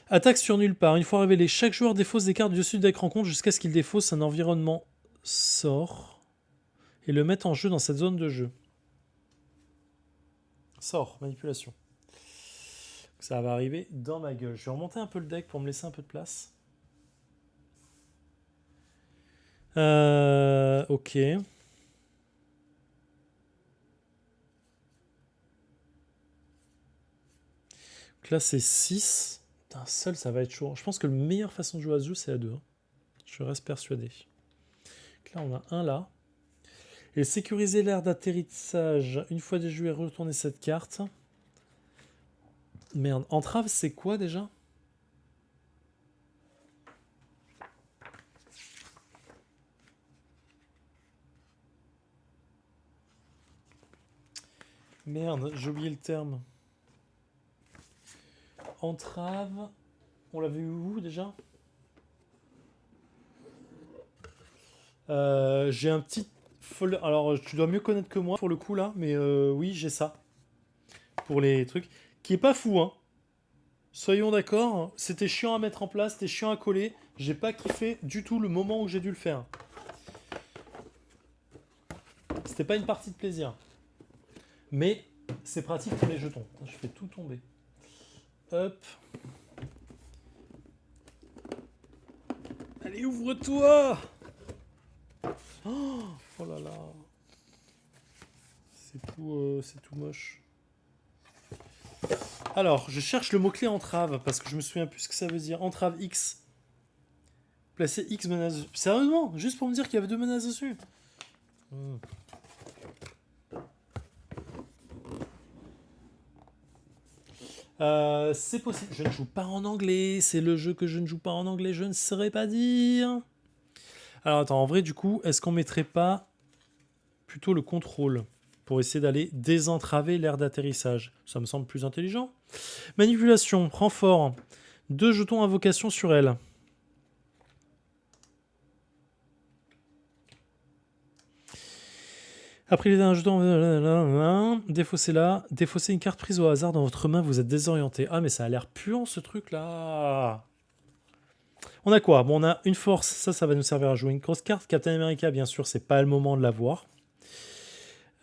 Attaque sur nulle part. Une fois révélé, chaque joueur défausse des cartes du dessus du deck rencontre jusqu'à ce qu'il défausse un environnement sort et le mette en jeu dans cette zone de jeu. Sort, manipulation. Ça va arriver dans ma gueule. Je vais remonter un peu le deck pour me laisser un peu de place. Ok. Donc là, c'est 6. Putain, seul, ça va être chaud. Je pense que la meilleure façon de jouer à ce jeu, c'est à 2. Je reste persuadé. Donc là, on a un là. Et sécuriser l'aire d'atterrissage. Une fois déjoué, retourner cette carte. Merde. Entrave, c'est quoi déjà? Merde, j'ai oublié le terme. Entrave. On l'avait eu où déjà? J'ai un petit... Alors, tu dois mieux connaître que moi pour le coup là, mais oui, j'ai ça. Pour les trucs. Qui est pas fou, hein. Soyons d'accord. C'était chiant à mettre en place, c'était chiant à coller. J'ai pas kiffé du tout le moment où j'ai dû le faire. C'était pas une partie de plaisir. Mais c'est pratique pour les jetons. Je fais tout tomber. Hop. Allez, ouvre-toi! Oh là là. C'est tout moche. Alors, je cherche le mot-clé entrave, parce que je me souviens plus ce que ça veut dire. Entrave X. Placer X menaces. Sérieusement? Juste pour me dire qu'il y avait 2 menaces dessus. C'est possible. Je ne joue pas en anglais. C'est le jeu que je ne joue pas en anglais. Je ne saurais pas dire. Alors attends, en vrai, du coup, est-ce qu'on mettrait pas plutôt le contrôle pour essayer d'aller désentraver l'aire d'atterrissage? Ça me semble plus intelligent. Manipulation, renfort. 2 jetons invocation sur elle. Après les derniers jetons, défaussez-la. Défaussez une carte prise au hasard dans votre main, vous êtes désorienté. Ah, mais ça a l'air puant ce truc-là. On a quoi? Bon, on a une force, ça va nous servir à jouer une grosse carte. Captain America, bien sûr, c'est pas le moment de l'avoir.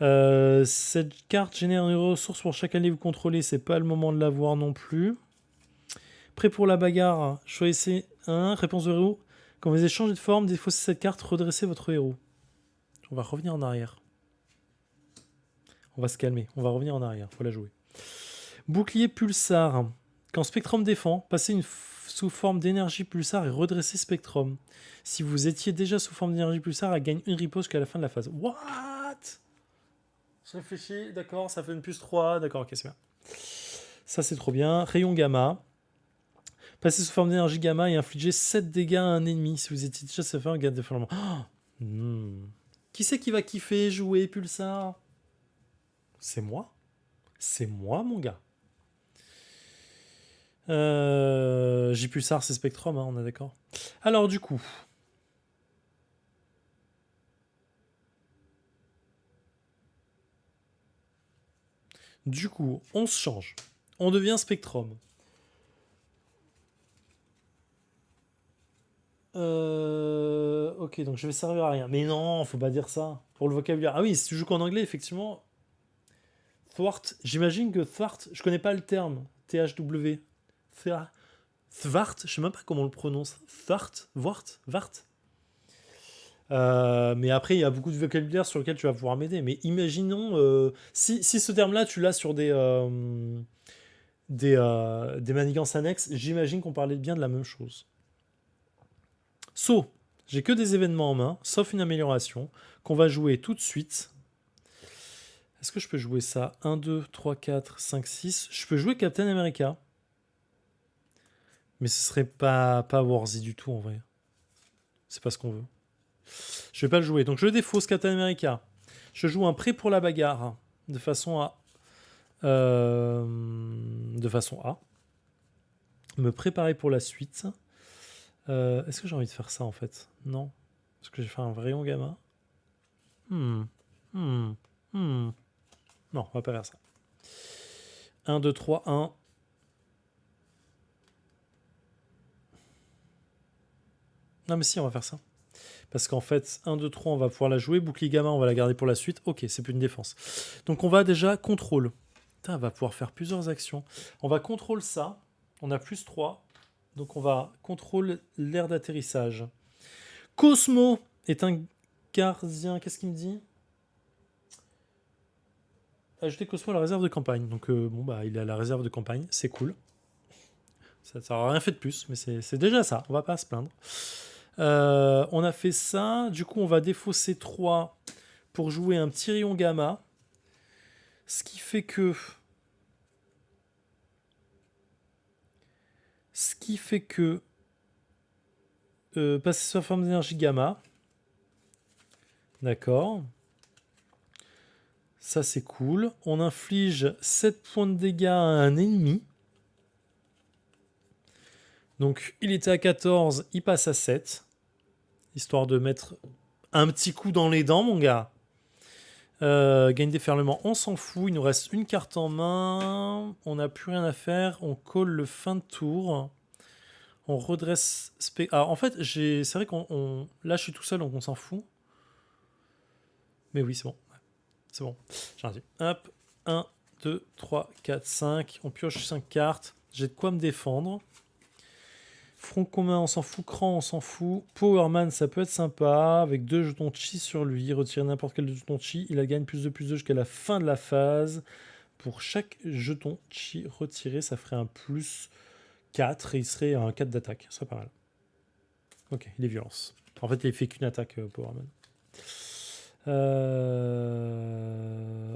Cette carte génère une ressource pour chaque allié que vous contrôlez, c'est pas le moment de l'avoir non plus. Prêt pour la bagarre, choisissez un. Réponse de héros. Quand vous échangez de forme, défaussez cette carte, redressez votre héros. On va revenir en arrière. On va se calmer, on va revenir en arrière, faut la jouer. Bouclier pulsar. Quand Spectrum défend, passez sous forme d'énergie pulsar et redressez Spectrum. Si vous étiez déjà sous forme d'énergie pulsar, elle gagne une riposte jusqu'à la fin de la phase. What? Je réfléchis, d'accord, ça fait une plus 3, d'accord, ok, c'est bien. Ça c'est trop bien. Rayon gamma. Passez sous forme d'énergie gamma et infligez 7 dégâts à un ennemi. Si vous étiez déjà sous forme de défendement. Qui c'est qui va kiffer jouer pulsar? C'est moi. C'est moi, mon gars. J-Pulsar, c'est Spectrum, hein, on est d'accord. Alors, du coup. On se change. On devient Spectrum. Ok, donc je vais servir à rien. Mais non, faut pas dire ça. Pour le vocabulaire. Ah oui, si tu joues qu'en anglais, effectivement. Thwart, j'imagine que Thwart, je connais pas le terme. THW. Thwart, je sais même pas comment on le prononce. Thwart, Vart. Mais après, il y a beaucoup de vocabulaire sur lequel tu vas pouvoir m'aider. Mais imaginons, si ce terme-là, tu l'as sur des manigances annexes, j'imagine qu'on parlait bien de la même chose. J'ai que des événements en main, sauf une amélioration, qu'on va jouer tout de suite. Est-ce que je peux jouer ça? 1, 2, 3, 4, 5, 6. Je peux jouer Captain America. Mais ce serait pas Warzy du tout en vrai. C'est pas ce qu'on veut. Je vais pas le jouer. Donc je défausse Captain America. Je joue un prêt pour la bagarre. De façon à... Me préparer pour la suite. Est-ce que j'ai envie de faire ça en fait? Non. Est-ce que je vais faire un rayon gamma? Non, on va pas faire ça. 1, 2, 3, 1. Non mais si, on va faire ça. Parce qu'en fait, 1, 2, 3, on va pouvoir la jouer. Bouclier gamma, on va la garder pour la suite. Ok, c'est plus une défense. Donc on va déjà contrôle. Putain, on va pouvoir faire plusieurs actions. On va contrôle ça. On a plus 3. Donc on va contrôle l'aire d'atterrissage. Cosmo est un gardien. Qu'est-ce qu'il me dit? Ajouter Cosmo à la réserve de campagne. Donc bon, bah il est à la réserve de campagne. C'est cool. Ça n'aura rien fait de plus, mais c'est déjà ça. On va pas se plaindre. On a fait ça. Du coup, on va défausser 3 pour jouer un petit rayon gamma. Ce qui fait que... passer sur forme d'énergie gamma. D'accord. Ça, c'est cool. On inflige 7 points de dégâts à un ennemi. Donc, il était à 14, il passe à 7. Histoire de mettre un petit coup dans les dents, mon gars. Gagne déferlement, on s'en fout. Il nous reste une carte en main. On n'a plus rien à faire. On colle le fin de tour. On redresse... Alors, en fait, c'est vrai qu'on... Là, je suis tout seul, donc on s'en fout. Mais oui, c'est bon. C'est bon. J'ai dit. Hop. 1, 2, 3, 4, 5. On pioche 5 cartes. J'ai de quoi me défendre. Front commun, on s'en fout. Cran, on s'en fout. Powerman, ça peut être sympa. Avec 2 jetons chi sur lui. Retirer n'importe quel jeton chi. Il a gagne plus de jusqu'à la fin de la phase. Pour chaque jeton chi retiré, ça ferait un plus 4. Et il serait un 4 d'attaque. Ça serait pas mal. Ok, il est violence. En fait, il fait qu'une attaque, Powerman.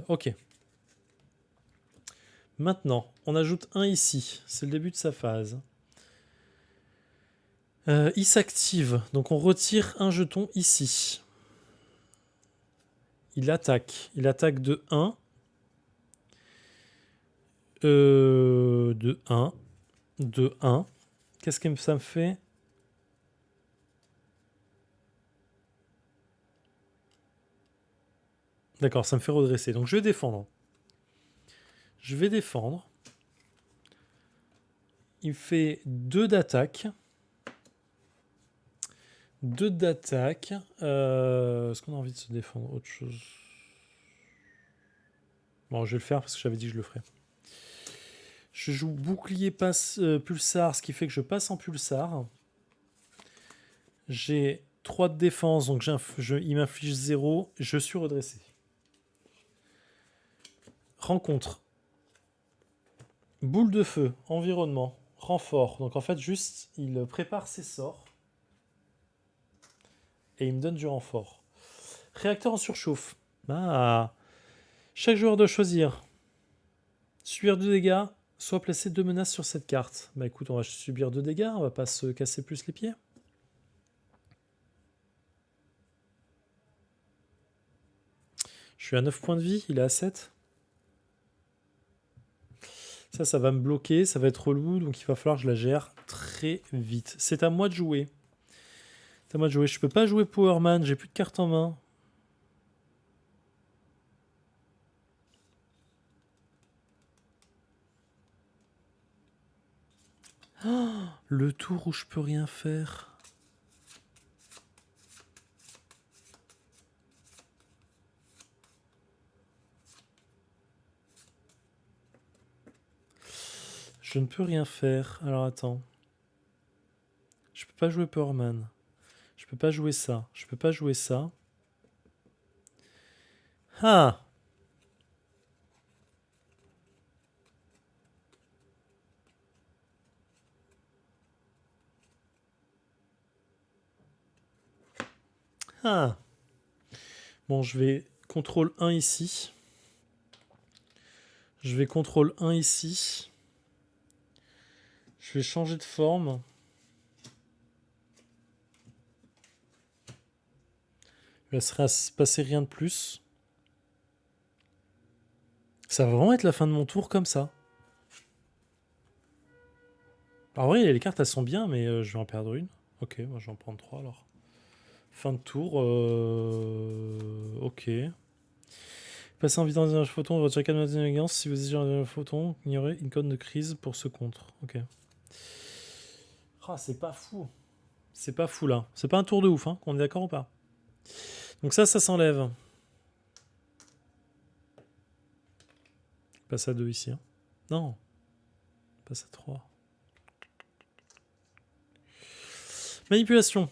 Ok. Maintenant, on ajoute un ici. C'est le début de sa phase. Il s'active. Donc on retire un jeton ici. Il attaque. Il attaque de 1. De 1. De 1. Qu'est-ce que ça me fait ? D'accord, ça me fait redresser. Donc je vais défendre. Je vais défendre. Il fait 2 d'attaque. 2 d'attaque. Est-ce qu'on a envie de se défendre autre chose ? Bon, je vais le faire parce que j'avais dit que je le ferais. Je joue bouclier pulsar, ce qui fait que je passe en pulsar. J'ai 3 de défense, donc il m'inflige 0. Je suis redressé. Rencontre. Boule de feu, environnement, renfort. Donc en fait, juste, il prépare ses sorts. Et il me donne du renfort. Réacteur en surchauffe. Ah. Chaque joueur doit choisir. Subir 2 dégâts, soit placer 2 menaces sur cette carte. Bah écoute, on va subir 2 dégâts, on va pas se casser plus les pieds. Je suis à 9 points de vie, il est à 7. Ça va me bloquer, ça va être relou, donc il va falloir que je la gère très vite. C'est à moi de jouer. C'est à moi de jouer. Je peux pas jouer Powerman, j'ai plus de cartes en main. Oh, le tour où je peux rien faire. Je ne peux rien faire. Alors attends. Je peux pas jouer Powerman. Je peux pas jouer ça. Je peux pas jouer ça. Ah! Ah! Bon, je vais contrôle 1 ici. Je vais contrôle 1 ici. Je vais changer de forme. Il ne laissera se passer rien de plus. Ça va vraiment être la fin de mon tour comme ça. Alors oui, les cartes elles sont bien, mais je vais en perdre une. Ok, moi je vais en prendre 3 alors. Fin de tour. Ok. Passer en vidant un photon, retirez 4 menaces d'élégance. Si vous désirez un photon, ignorez une code de crise pour ce contre. Ok. Ah, c'est pas fou. C'est pas fou là. C'est pas un tour de ouf, hein. On est d'accord ou pas? Donc ça s'enlève. Passe à 2 ici. Hein. Non. Passe à 3. Manipulation.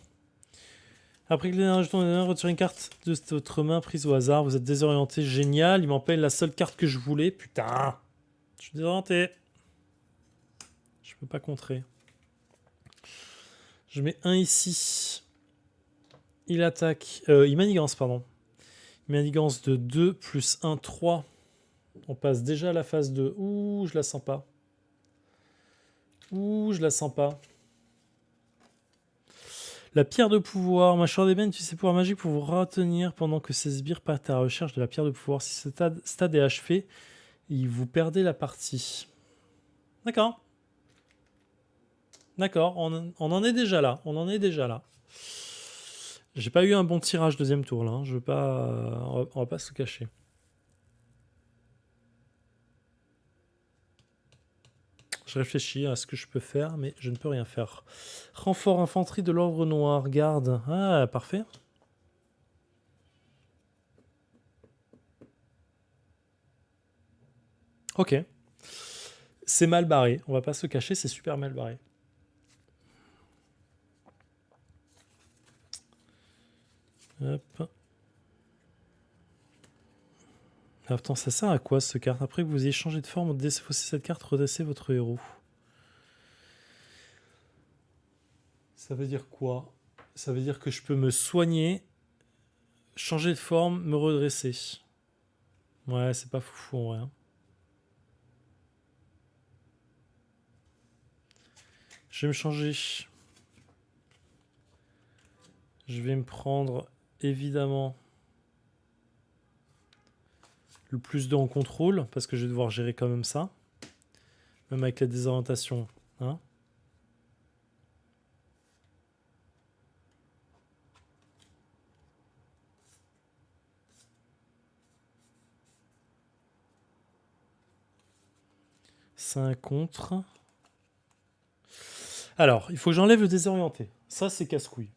Après que l'énergie tombe, retirez une carte de votre main prise au hasard. Vous êtes désorienté. Génial. Il m'empêche la seule carte que je voulais. Putain. Je suis désorienté. Je peux pas contrer. Je mets 1 ici. Il attaque. Il manigance, pardon. Il manigance de 2 plus 1, 3. On passe déjà à la phase 2. Ouh, je la sens pas. Ouh, je la sens pas. La pierre de pouvoir. Mâchoire d'ébène utilise ses pouvoirs magiques pour vous retenir pendant que ces sbires partent à la recherche de la pierre de pouvoir. Si ce stade est achevé, vous perdez la partie. D'accord. D'accord, on en est déjà là. On en est déjà là. J'ai pas eu un bon tirage deuxième tour là. Je veux pas, on va pas se cacher. Je réfléchis à ce que je peux faire, mais je ne peux rien faire. Renfort infanterie de l'ordre noir. Garde. Ah, parfait. Ok. C'est mal barré. On va pas se cacher, c'est super mal barré. Hop. Attends, ça sert à quoi ce carte? Après que vous ayez changé de forme, défaussez cette carte, redressez votre héros. Ça veut dire quoi? Ça veut dire que je peux me soigner, changer de forme, me redresser. Ouais, c'est pas foufou en vrai. Hein. Je vais me changer. Je vais me prendre, évidemment, le plus 2 en contrôle, parce que je vais devoir gérer quand même ça. Même avec la désorientation. Hein. C'est un contre. Alors, il faut que j'enlève le désorienté. Ça, c'est casse-couille.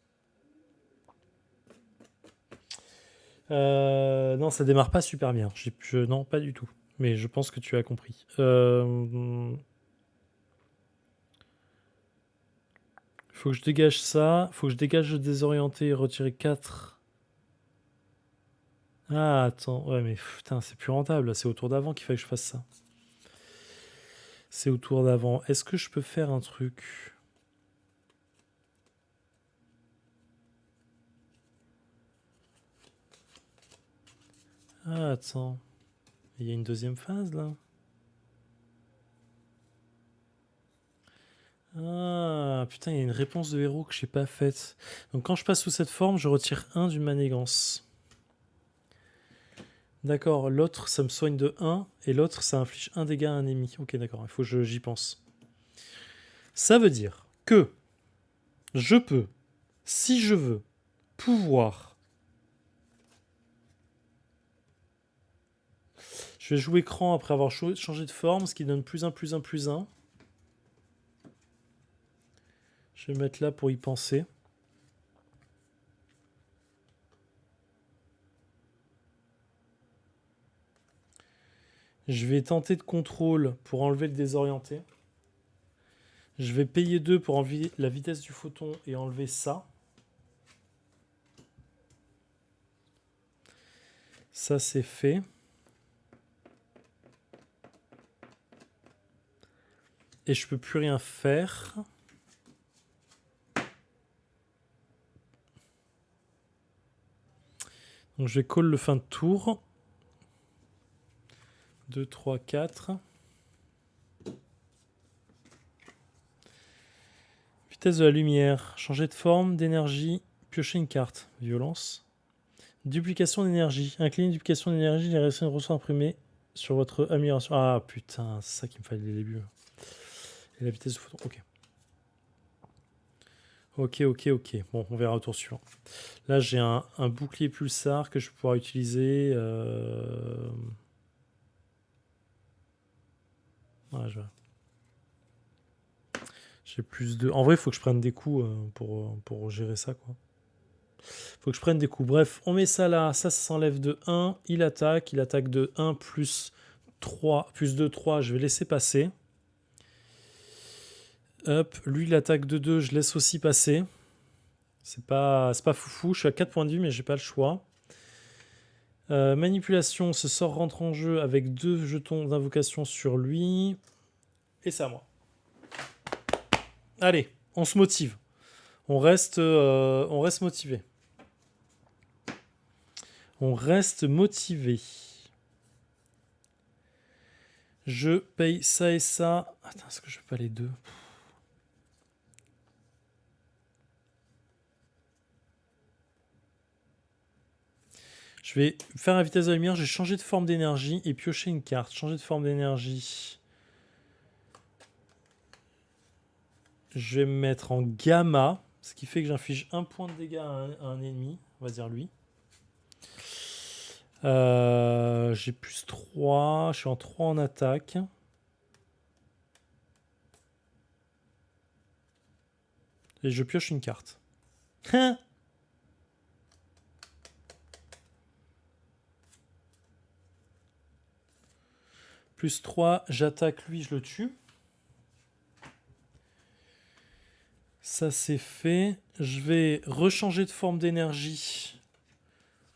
Non, ça démarre pas super bien. Non, pas du tout. Mais je pense que tu as compris. Faut que je dégage ça. Faut que je dégage le désorienté et retirer 4. Ah, attends. Ouais, mais putain, c'est plus rentable. C'est au tour d'avant qu'il fallait que je fasse ça. C'est au tour d'avant. Est-ce que je peux faire un truc? Ah, attends. Il y a une deuxième phase, là. Ah, putain, il y a une réponse de héros que je n'ai pas faite. Donc quand je passe sous cette forme, je retire 1 d'une manigance. D'accord, l'autre, ça me soigne de 1, et l'autre, ça inflige 1 dégât à un ennemi. Ok, d'accord, il faut que j'y pense. Ça veut dire que je peux, si je veux, pouvoir... Je vais jouer écran après avoir changé de forme, ce qui donne plus 1, plus 1, plus 1. Je vais mettre là pour y penser. Je vais tenter de contrôle pour enlever le désorienté. Je vais payer 2 pour enlever la vitesse du photon et enlever ça. Ça, c'est fait. Et je peux plus rien faire. Donc je vais call le fin de tour. 2, 3, 4. Vitesse de la lumière. Changer de forme, d'énergie. Piocher une carte. Violence. Duplication d'énergie. Incliner duplication d'énergie. Les ressources imprimées sur votre amélioration. Ah putain, c'est ça qu'il me fallait dès le début. Et la vitesse du photon. Ok. Ok. Bon, on verra au tour suivant. Là, j'ai un bouclier pulsar que je vais pouvoir utiliser. Voilà, j'ai plus de... En vrai, il faut que je prenne des coups pour gérer ça, quoi. Faut que je prenne des coups. Bref, on met ça là. Ça s'enlève de 1. Il attaque de 1 plus 3. Plus 2, 3. Je vais laisser passer. Hop. Lui, il attaque de 2. Je laisse aussi passer. C'est pas foufou. Je suis à 4 points de vue, mais j'ai pas le choix. Manipulation. Ce sort rentre en jeu avec 2 jetons d'invocation sur lui. Et c'est à moi. Allez, on se motive. On reste motivé. On reste motivé. Je paye ça et ça. Attends, est-ce que je peux pas les deux? Je vais faire la vitesse de la lumière. J'ai changé de forme d'énergie et piocher une carte. Changer de forme d'énergie. Je vais me mettre en gamma. Ce qui fait que j'inflige 1 point de dégâts à un ennemi. On va dire lui. J'ai plus 3. Je suis en 3 en attaque. Et je pioche une carte. Plus 3, j'attaque lui, je le tue. Ça c'est fait. Je vais rechanger de forme d'énergie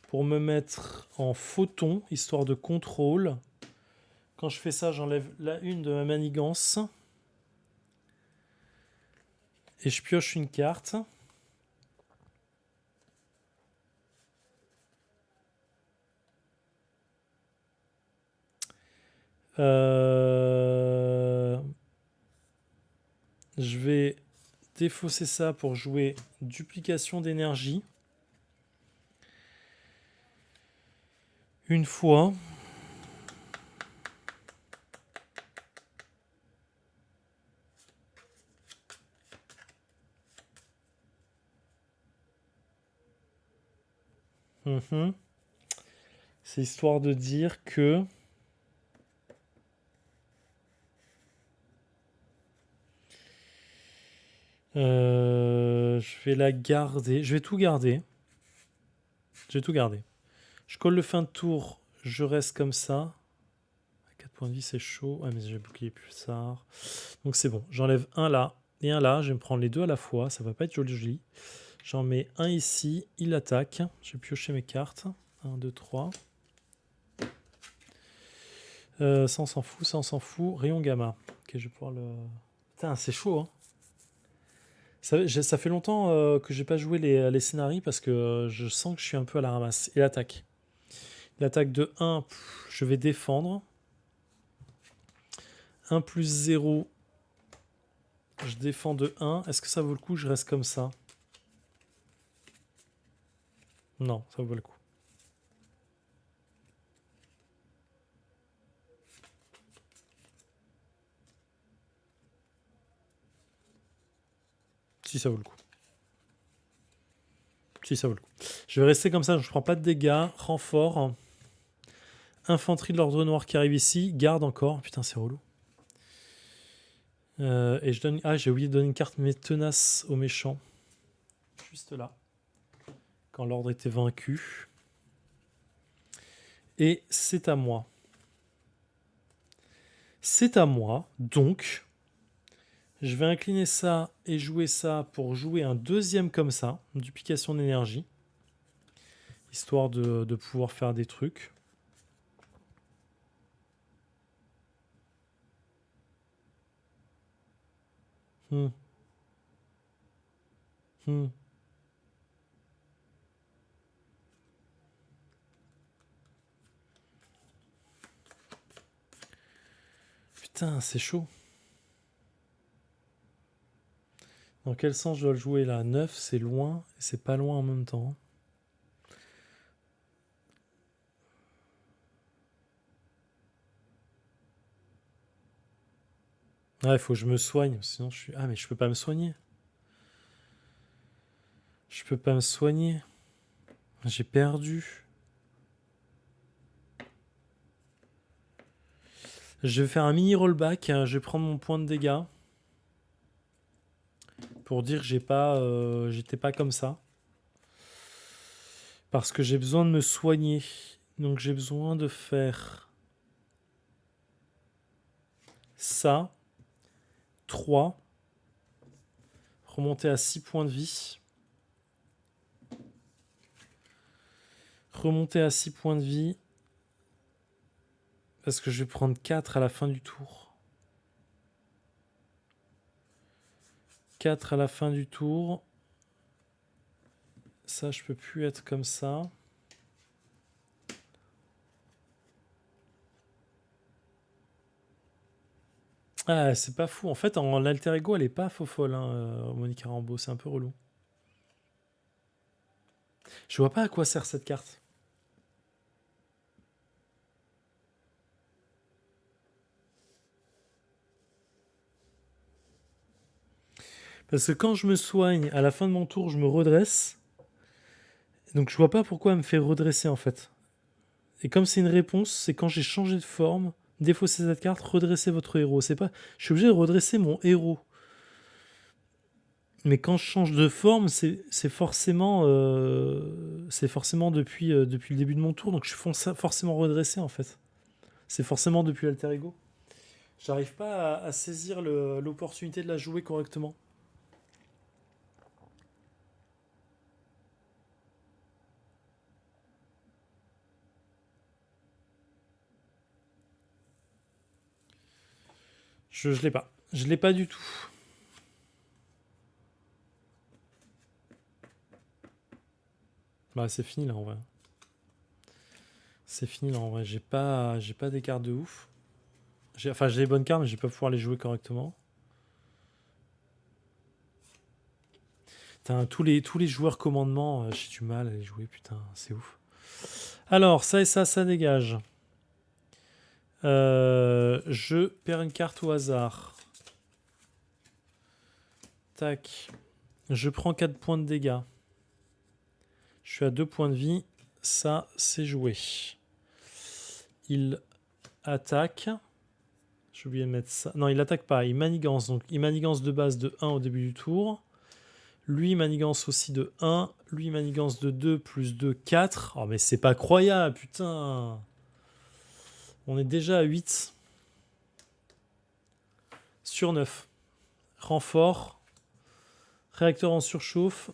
pour me mettre en photon, histoire de contrôle. Quand je fais ça, j'enlève la une de ma manigance. Et je pioche une carte. Je vais défausser ça pour jouer duplication d'énergie. Une fois. C'est histoire de dire que je vais la garder. Je vais tout garder. Je vais tout garder. Je colle le fin de tour. Je reste comme ça. À 4 points de vie, c'est chaud. Ah, mais j'ai bouclier plus tard. Donc c'est bon. J'enlève un là et un là. Je vais me prendre les deux à la fois. Ça va pas être joli. J'en mets un ici. Il attaque. Je vais piocher mes cartes. 1, 2, 3. Ça, on s'en fout. Ça, on s'en fout. Rayon gamma. Ok, je vais pouvoir le... Putain, c'est chaud, hein. Ça fait longtemps que j'ai pas joué les scénarios parce que je sens que je suis un peu à la ramasse. Et l'attaque. L'attaque de 1, je vais défendre. 1 plus 0, je défends de 1. Est-ce que ça vaut le coup? Je reste comme ça. Non, ça vaut le coup. Si ça vaut le coup. Si ça vaut le coup. Je vais rester comme ça, je prends pas de dégâts. Renfort. Infanterie de l'ordre noir qui arrive ici. Garde encore. Putain, c'est relou. Et je donne... Ah, j'ai oublié de donner une carte mais tenace aux méchants. Juste là. Quand l'ordre était vaincu. Et c'est à moi. C'est à moi, donc... Je vais incliner ça et jouer ça pour jouer un deuxième comme ça, une duplication d'énergie, histoire de pouvoir faire des trucs. Putain, c'est chaud. Dans quel sens je dois le jouer là? 9, c'est loin et c'est pas loin en même temps. Ah, il faut que je me soigne, sinon je suis... Ah, mais je peux pas me soigner. Je peux pas me soigner. J'ai perdu. Je vais faire un mini rollback. Je vais prendre mon point de dégâts. Pour dire que j'étais pas comme ça. Parce que j'ai besoin de me soigner. Donc j'ai besoin de faire ça. 3. Remonter à 6 points de vie. Remonter à 6 points de vie. Parce que je vais prendre 4 à la fin du tour. 4 à la fin du tour. Ça, je peux plus être comme ça. Ah, c'est pas fou. En fait, en l'alter ego, elle est pas faux folle, hein, Monica Rambeau. C'est un peu relou. Je vois pas à quoi sert cette carte. Parce que quand je me soigne, à la fin de mon tour, je me redresse. Donc je vois pas pourquoi elle me fait redresser en fait. Et comme c'est une réponse, c'est quand j'ai changé de forme, défausser cette carte, redresser votre héros. C'est pas, je suis obligé de redresser mon héros. Mais quand je change de forme, c'est forcément depuis le début de mon tour. Donc je suis forcément redressé en fait. C'est forcément depuis l'alter ego. J'arrive pas à saisir l'opportunité de la jouer correctement. Je l'ai pas. Je l'ai pas du tout. Bah c'est fini là en vrai. C'est fini là en vrai. J'ai pas des cartes de ouf. Enfin j'ai les bonnes cartes mais je vais pas pouvoir les jouer correctement. Putain, tous les joueurs commandement, j'ai du mal à les jouer, putain, c'est ouf. Alors, ça et ça dégage. Je perds une carte au hasard. Tac. Je prends 4 points de dégâts. Je suis à 2 points de vie. Ça, c'est joué. Il attaque. J'ai oublié de mettre ça. Non, il attaque pas. Il manigance. Donc, il manigance de base de 1 au début du tour. Lui, il manigance aussi de 1. Lui, il manigance de 2 plus 2, 4. Oh, mais c'est pas croyable, putain. On est déjà à 8. Sur 9. Renfort. Réacteur en surchauffe.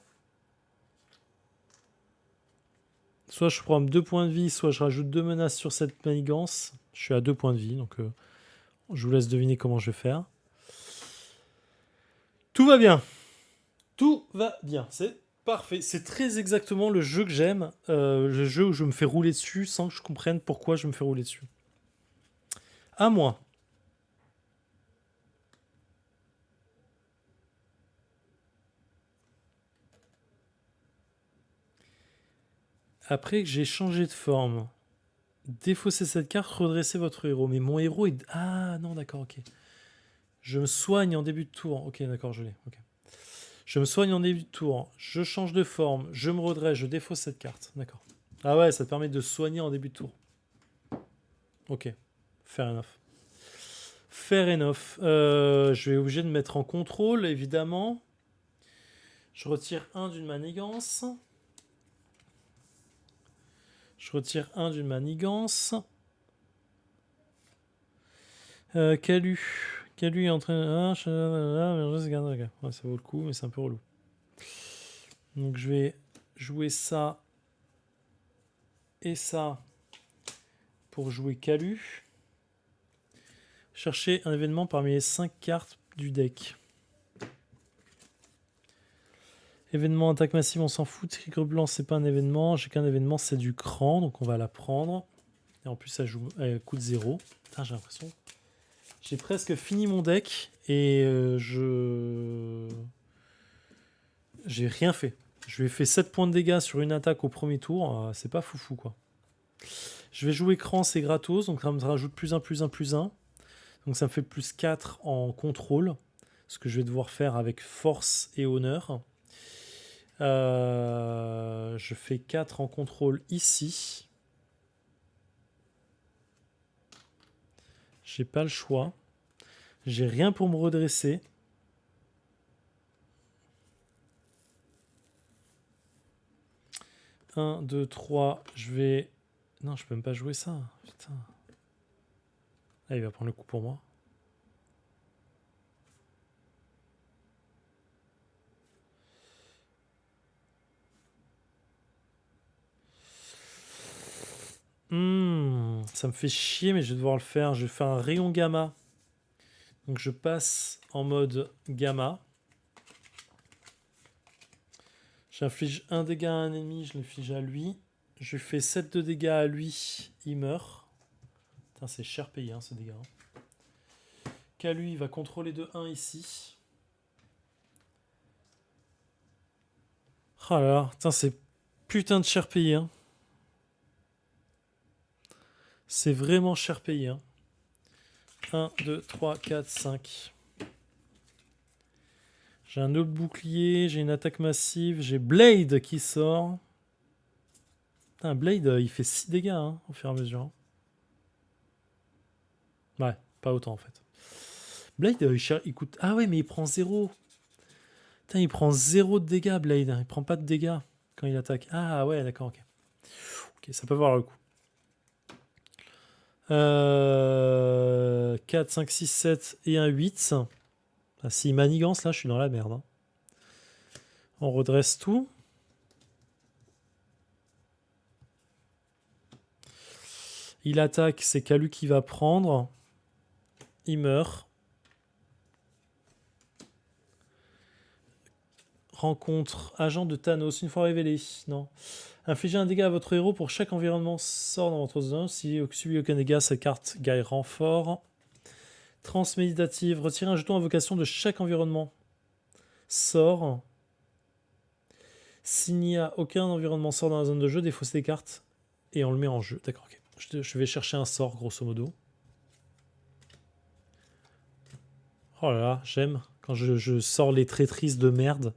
Soit je prends 2 points de vie, soit je rajoute 2 menaces sur cette manigance. Je suis à 2 points de vie, donc je vous laisse deviner comment je vais faire. Tout va bien. Tout va bien. C'est parfait. C'est très exactement le jeu que j'aime. Le jeu où je me fais rouler dessus sans que je comprenne pourquoi je me fais rouler dessus. À moi. Après que j'ai changé de forme, défaussez cette carte, redressez votre héros. Mais mon héros est... Ah non, d'accord, ok. Je me soigne en début de tour. Ok, d'accord, je l'ai. Ok. Je me soigne en début de tour. Je change de forme. Je me redresse. Je défausse cette carte. D'accord. Ah ouais, ça te permet de soigner en début de tour. Ok. Fair enough. Fair enough. Je vais obligé de mettre en contrôle, évidemment. Je retire 1 d'une manigance. Je retire 1 d'une manigance. Calu. Calu est en train... Ouais, ça vaut le coup, mais c'est un peu relou. Donc je vais jouer ça et ça pour jouer Calu. Chercher un événement parmi les 5 cartes du deck. Événement attaque massive, on s'en fout. Tigre blanc, c'est pas un événement. J'ai qu'un événement, c'est du cran, donc on va la prendre. Et en plus, ça joue coup de 0. Putain, j'ai l'impression. J'ai presque fini mon deck et j'ai rien fait. Je lui ai fait 7 points de dégâts sur une attaque au premier tour. C'est pas foufou, quoi. Je vais jouer cran, c'est gratos, donc ça me rajoute plus 1, plus 1, plus 1. Donc ça me fait plus 4 en contrôle, ce que je vais devoir faire avec force et honneur. Je fais 4 en contrôle ici. J'ai pas le choix. J'ai rien pour me redresser. Un, 2, 3, je vais... Non, je peux même pas jouer ça. Putain. Ah, il va prendre le coup pour moi. Ça me fait chier, mais je vais devoir le faire. Je vais faire un rayon gamma. Donc je passe en mode gamma. J'inflige un dégât à un ennemi, je l'inflige à lui. Je lui fais 7 de dégâts à lui, il meurt. Putain, c'est cher payé, hein, ce dégât. Qu'à lui, il va contrôler de 1 ici. Oh là là, putain, c'est putain de cher payé. Hein. C'est vraiment cher payé. Hein. 1, 2, 3, 4, 5. J'ai un autre bouclier, j'ai une attaque massive, j'ai Blade qui sort. Putain, Blade, il fait 6 dégâts hein, au fur et à mesure. Ouais, pas autant en fait. Blade, il coûte... Ah ouais, mais il prend 0. Putain, il prend 0 de dégâts, Blade. Il prend pas de dégâts quand il attaque. Ah ouais, d'accord, ok. Ok, ça peut valoir le coup. 4, 5, 6, 7 et un 8. Ah, s'il manigance, là, je suis dans la merde. Hein. On redresse tout. Il attaque, c'est Kalu qui va prendre. Il meurt. Rencontre agent de Thanos, une fois révélé. Non. Infligez un dégât à votre héros pour chaque environnement sort dans votre zone. Si subit aucun dégât, sa carte gagne renfort. Transméditative. Retirez un jeton invocation de chaque environnement sort. S'il n'y a aucun environnement sort dans la zone de jeu, défaussez des cartes et on le met en jeu. D'accord, ok. Je vais chercher un sort, grosso modo. Oh là là, j'aime quand je sors les traîtrises de merde.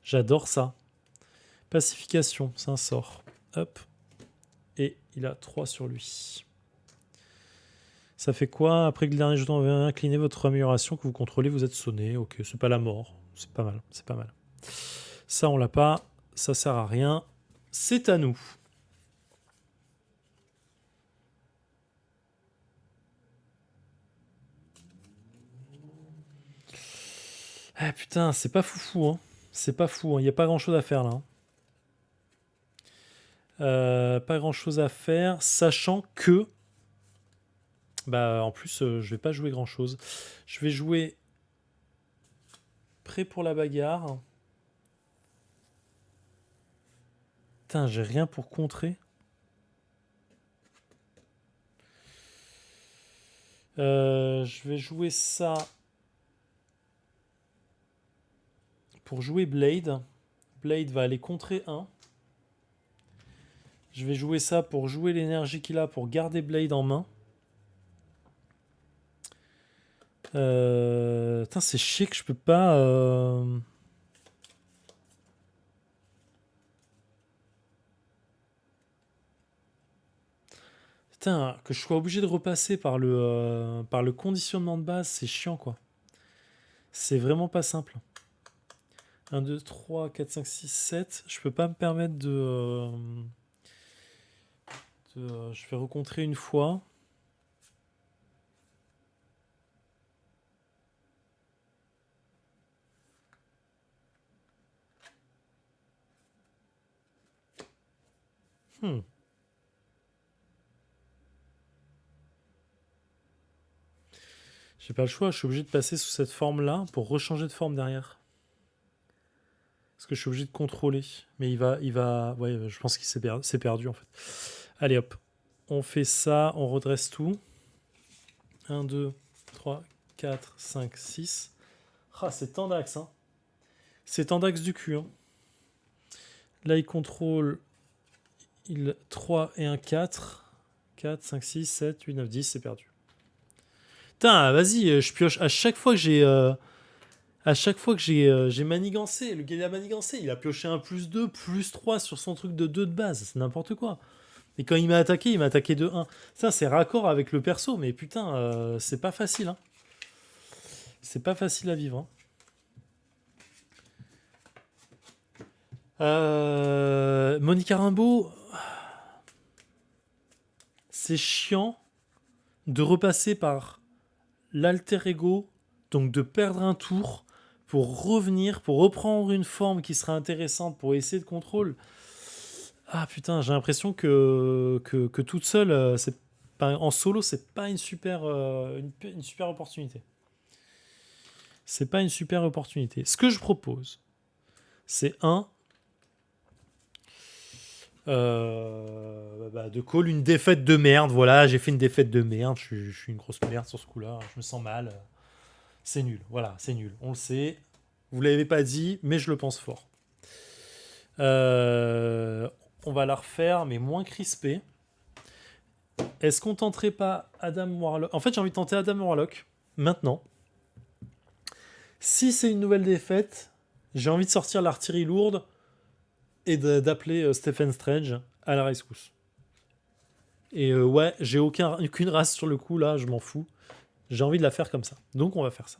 J'adore ça. Pacification, c'est un sort. Hop. Et il a 3 sur lui. Ça fait quoi? Après que le dernier jeton avait incliné votre amélioration que vous contrôlez, vous êtes sonné. Ok, c'est pas la mort. C'est pas mal, c'est pas mal. Ça, on l'a pas. Ça sert à rien. C'est à nous. Ah putain, c'est pas foufou, hein. C'est pas fou, hein. Il n'y a pas grand chose à faire là. Hein. Pas grand chose à faire, sachant que. Bah, en plus, je vais pas jouer grand chose. Je vais jouer. Prêt pour la bagarre. Putain, j'ai rien pour contrer. Je vais jouer ça. Pour jouer Blade. Blade va aller contrer 1. Je vais jouer ça pour jouer l'énergie qu'il a pour garder Blade en main. Putain, c'est chier que je peux pas... Putain, que je sois obligé de repasser par le conditionnement de base, c'est chiant, quoi. C'est vraiment pas simple. 1, 2, 3, 4, 5, 6, 7. Je peux pas me permettre de je vais recontrer une fois. J'ai pas le choix, je suis obligé de passer sous cette forme-là pour rechanger de forme derrière. Parce que je suis obligé de contrôler. Mais il va... Ouais, je pense qu'il s'est perdu en fait. Allez hop. On fait ça, on redresse tout. 1, 2, 3, 4, 5, 6. Ah, c'est Tandax, hein. C'est Tandax du cul, hein. Là, il contrôle 3 et un 4. 4, 5, 6, 7, 8, 9, 10, c'est perdu. Putain, vas-y, je pioche à chaque fois que j'ai... À chaque fois que j'ai manigancé, le gars il a manigancé, il a pioché un +2, +3 sur son truc de 2 de base, c'est n'importe quoi. Et quand il m'a attaqué de 1. Ça, c'est raccord avec le perso, mais putain, c'est pas facile. Hein. C'est pas facile à vivre. Hein. Monica Rimbaud, c'est chiant de repasser par l'alter ego, donc de perdre un tour pour revenir, pour reprendre une forme qui sera intéressante pour essayer de contrôle. Ah putain, j'ai l'impression que toute seule, en solo, c'est pas une super opportunité. C'est pas une super opportunité. Ce que je propose, c'est De call une défaite de merde. Voilà, j'ai fait une défaite de merde. Je suis une grosse merde sur ce coup-là. Je me sens mal. C'est nul. Voilà, c'est nul. On le sait. Vous l'avez pas dit, mais je le pense fort. On va la refaire, mais moins crispée. Est-ce qu'on tenterait pas Adam Warlock? En fait, j'ai envie de tenter Adam Warlock maintenant. Si c'est une nouvelle défaite, j'ai envie de sortir l'artillerie lourde et d'appeler Stephen Strange à la rescousse. Et ouais, j'ai aucune race sur le coup là, je m'en fous. J'ai envie de la faire comme ça. Donc on va faire ça.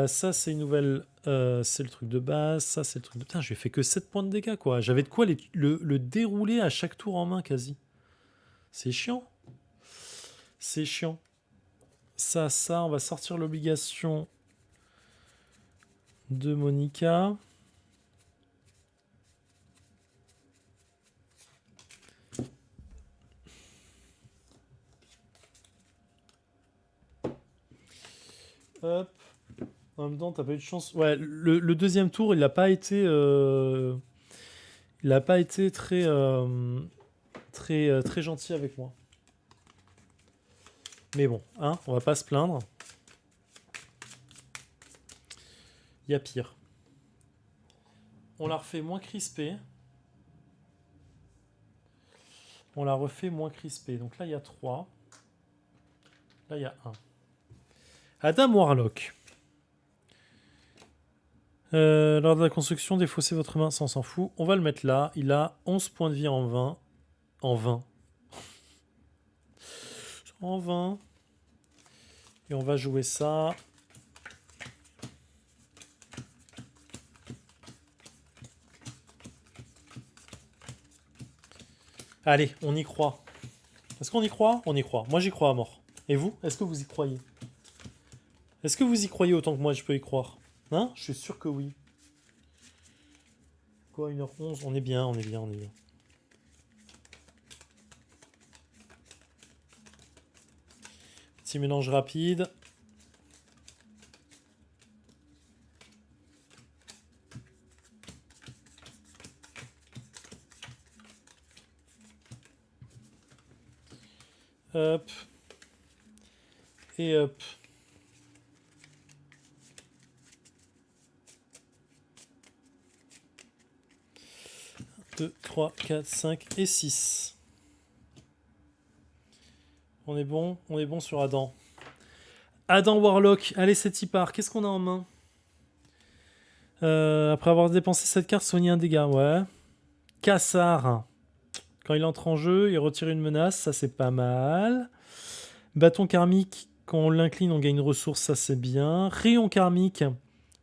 Ça c'est une nouvelle. C'est le truc de base. Ça c'est le truc de. Putain, j'ai fait que 7 points de dégâts quoi. J'avais de quoi le dérouler à chaque tour en main quasi. C'est chiant. C'est chiant. Ça, on va sortir l'obligation de Monica. Hop. En même temps, t'as pas eu de chance. Ouais, le deuxième tour, il n'a pas été. Il n'a pas été très gentil avec moi. Mais bon, hein, on va pas se plaindre. Il y a pire. On la refait moins crispée. On la refait moins crispée. Donc là, il y a 3. Là, il y a 1. Adam Warlock. Lors de la construction, défaussez votre main, ça on s'en fout. On va le mettre là. Il a 11 points de vie en 20. En 20. En 20. Et on va jouer ça. Allez, on y croit. Est-ce qu'on y croit? On y croit. Moi, j'y crois à mort. Et vous? Est-ce que vous y croyez? Est-ce que vous y croyez autant que moi, je peux y croire? Hein? Je suis sûr que oui. Quoi, 1h11? On est bien, on est bien, on est bien. Petit mélange rapide. Hop. Et hop. 2, 3, 4, 5 et 6. On est bon sur Adam. Adam Warlock, allez, c'est y part. Qu'est-ce qu'on a en main? Après avoir dépensé cette carte, soigner un dégât, ouais. Cassard. Quand il entre en jeu, il retire une menace, ça c'est pas mal. Bâton karmique, quand on l'incline, on gagne une ressource, ça c'est bien. Rayon karmique,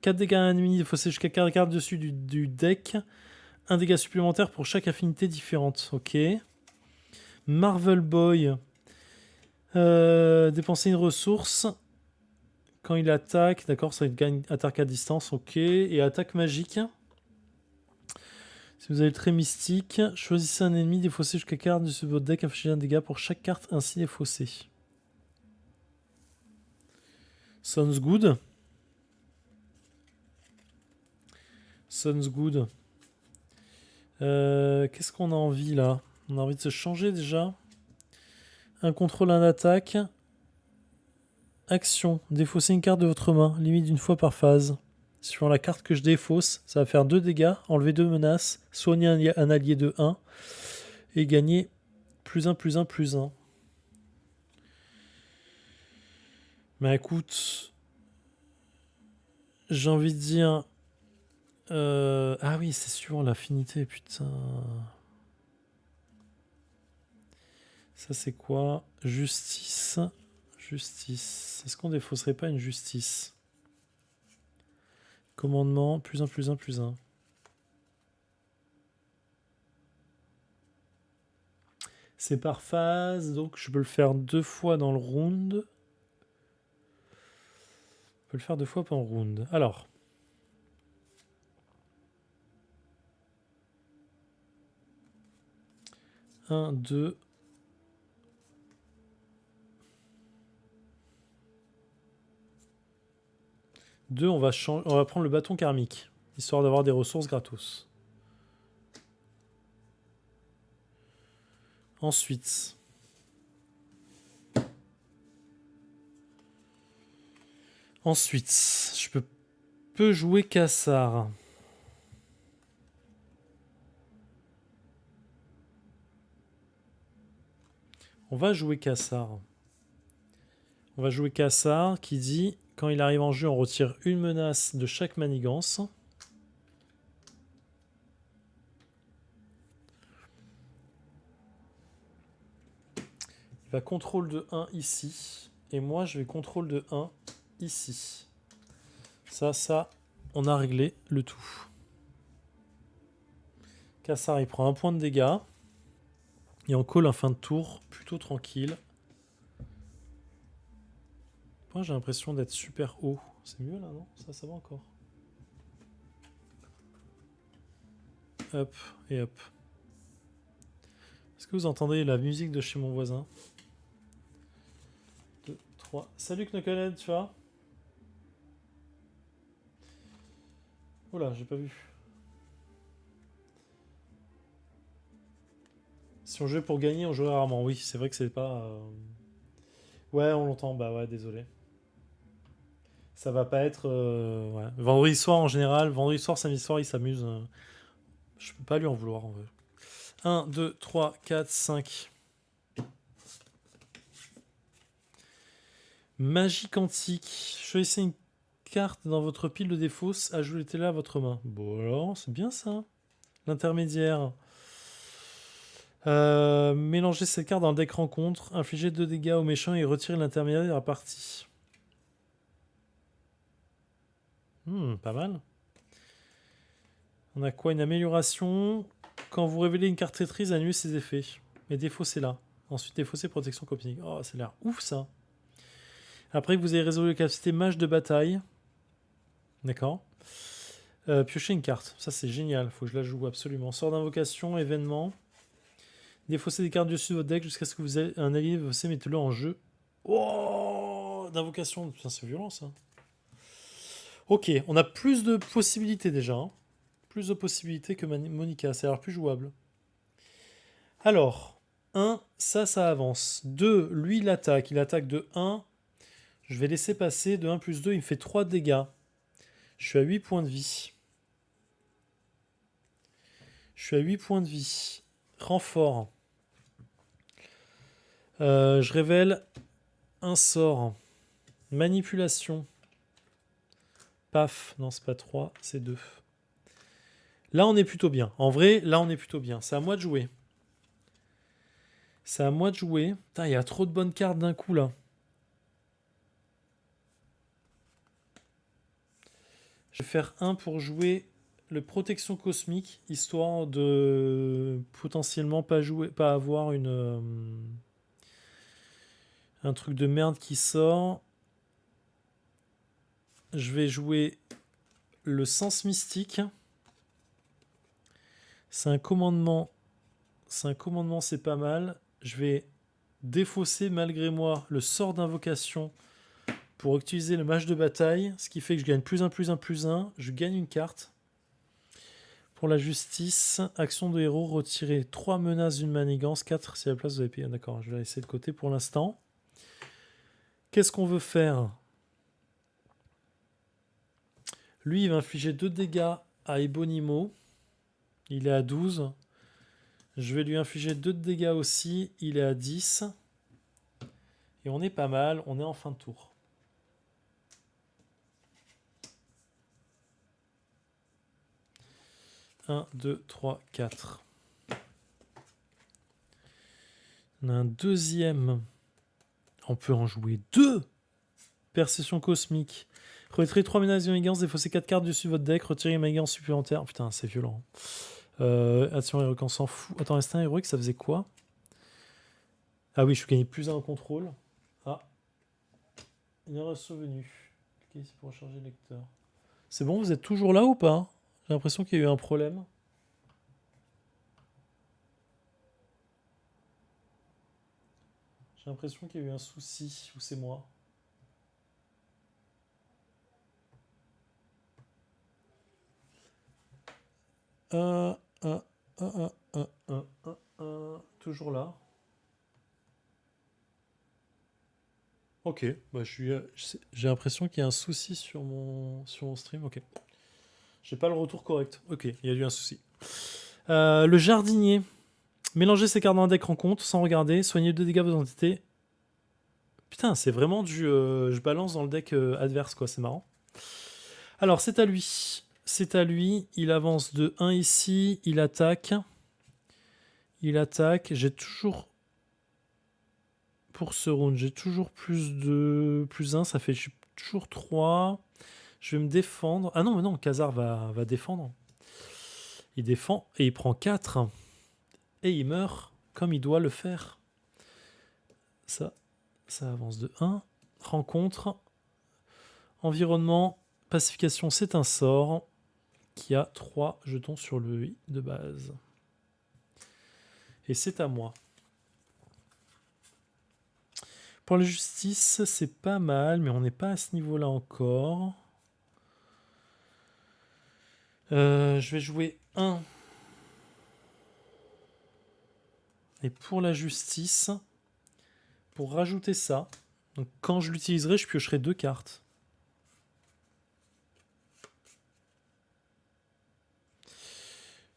4 dégâts à un ennemi, il faut jusqu'à 4 cartes dessus du deck. Un dégât supplémentaire pour chaque affinité différente, ok. Marvel Boy, dépenser une ressource. Quand il attaque, d'accord, ça gagne attaque à distance, ok. Et attaque magique. Si vous avez le trait mystique, choisissez un ennemi, défaussez jusqu'à 4 cartes de votre deck, infligez un dégât pour chaque carte ainsi défaussée. Sounds good. Sounds good. Qu'est-ce qu'on a envie là? On a envie de se changer déjà. Un contrôle, un attaque. Action. Défausser une carte de votre main, limite d'une fois par phase. Suivant la carte que je défausse, ça va faire 2 dégâts, enlever 2 menaces, soigner un allié de 1 et gagner +1, +1, +1. Mais écoute, j'ai envie de dire... Ah oui, c'est suivant l'affinité, putain. Ça c'est quoi? Justice. Justice. Est-ce qu'on défausserait pas une justice? Commandement, +1, +1, +1. C'est par phase, donc je peux le faire 2 fois dans le round. Je peux le faire 2 fois par round. Alors. Un, 2. On va prendre le bâton karmique, histoire d'avoir des ressources gratos. Ensuite, je peux jouer Cassar. On va jouer Cassar. On va jouer Cassar qui dit quand il arrive en jeu, on retire une menace de chaque manigance. Il va contrôle de 1 ici. Et moi, je vais contrôle de 1 ici. Ça, on a réglé le tout. Cassar, il prend un point de dégâts. Et on call en fin de tour, plutôt tranquille. Moi, j'ai l'impression d'être super haut. C'est mieux là, non? Ça va encore. Hop et hop. Est-ce que vous entendez la musique de chez mon voisin? 2, 3. Salut Knucklehead, tu vois? Oula, j'ai pas vu. Si on jouait pour gagner, on jouerait rarement. Oui, c'est vrai que c'est pas... Ouais, on l'entend. Bah ouais, désolé. Ça va pas être... ouais. Vendredi soir, en général. Vendredi soir, samedi soir, il s'amuse. Je peux pas lui en vouloir, en vrai. 1, 2, 3, 4, 5. Magie quantique. Choisissez une carte dans votre pile de défausse. Ajoutez-la à votre main. Bon alors, c'est bien ça. L'intermédiaire. Mélangez cette carte dans le deck rencontre. Infligez 2 dégâts aux méchants et retirez l'intermédiaire de la partie. Pas mal. On a quoi? Une amélioration. Quand vous révélez une carte traîtrise, annulez ses effets. Mais défaussez-la. Ensuite, défaussez protection cosmique. Oh, ça a l'air ouf ça. Après que vous avez résolu la capacité mage de bataille. D'accord. Piochez une carte. Ça, c'est génial. Faut que je la joue absolument. Sort d'invocation, événement. Défaussez des cartes du dessus de votre deck jusqu'à ce que vous ayez un allié. Vous mettez-le en jeu. Oh, d'invocation. Putain, c'est violent ça. Ok, on a plus de possibilités déjà. Hein. Plus de possibilités que Monica. Ça a l'air plus jouable. Alors, 1, ça avance. 2, lui, il attaque. Il attaque de 1. Je vais laisser passer. De 1 plus 2, il me fait 3 dégâts. Je suis à 8 points de vie. Je suis à 8 points de vie. Renfort. Je révèle un sort. Manipulation. Paf. Non, c'est pas 3, c'est 2. Là, on est plutôt bien. En vrai, là, on est plutôt bien. C'est à moi de jouer. C'est à moi de jouer. Putain, il y a trop de bonnes cartes d'un coup, là. Je vais faire 1 pour jouer le protection cosmique, histoire de potentiellement pas avoir un truc de merde qui sort. Je vais jouer le sens mystique. C'est un commandement. C'est pas mal. Je vais défausser malgré moi le sort d'invocation pour utiliser le mage de bataille, ce qui fait que je gagne plus 1, plus 1, plus 1. Je gagne une carte. Pour la justice, action de héros, retirer 3 menaces d'une manigance, 4 si à la place vous avez payé. D'accord, je vais la laisser de côté pour l'instant. Qu'est-ce qu'on veut faire? Lui, il va infliger 2 dégâts à Ebonimo. Il est à 12. Je vais lui infliger 2 dégâts aussi. Il est à 10. Et on est pas mal. On est en fin de tour. Un, 2, 3, 4. On a un deuxième. On peut en jouer 2. Perception cosmique. Retirez 3 menaces de manigance, défaussez 4 cartes dessus de votre deck, retirez une manigance supplémentaire. Putain, c'est violent. Action héroïque, on s'en fout. Attends, instinct héroïque, ça faisait quoi? Ah oui, je suis gagné plus 1 en contrôle. Ah. Une erreur survenue. Cliquez ici pour recharger le lecteur. C'est bon, vous êtes toujours là ou pas? J'ai l'impression qu'il y a eu un problème. J'ai l'impression qu'il y a eu un souci, ou c'est moi. Toujours là. Ok, bah, j'ai l'impression qu'il y a un souci sur mon stream. Ok. J'ai pas le retour correct. Ok, il y a eu un souci. Le jardinier. Mélangez ces cartes dans un deck rencontre sans regarder. Soignez 2 dégâts vos entités. Putain, c'est vraiment du. Je balance dans le deck adverse, quoi. C'est marrant. Alors, c'est à lui. C'est à lui. Il avance de 1 ici. Il attaque. Il attaque. J'ai toujours. Pour ce round, j'ai toujours plus 1. Ça fait toujours 3. Je vais me défendre. Ah non, mais non, Khazar va défendre. Il défend et il prend 4. Et il meurt comme il doit le faire. Ça avance de 1. Rencontre. Environnement. Pacification, c'est un sort qui a 3 jetons sur le i de base. Et c'est à moi. Pour la justice, c'est pas mal, mais on n'est pas à ce niveau-là encore. Je vais jouer 1. Et pour la justice, pour rajouter ça, donc quand je l'utiliserai, je piocherai 2 cartes.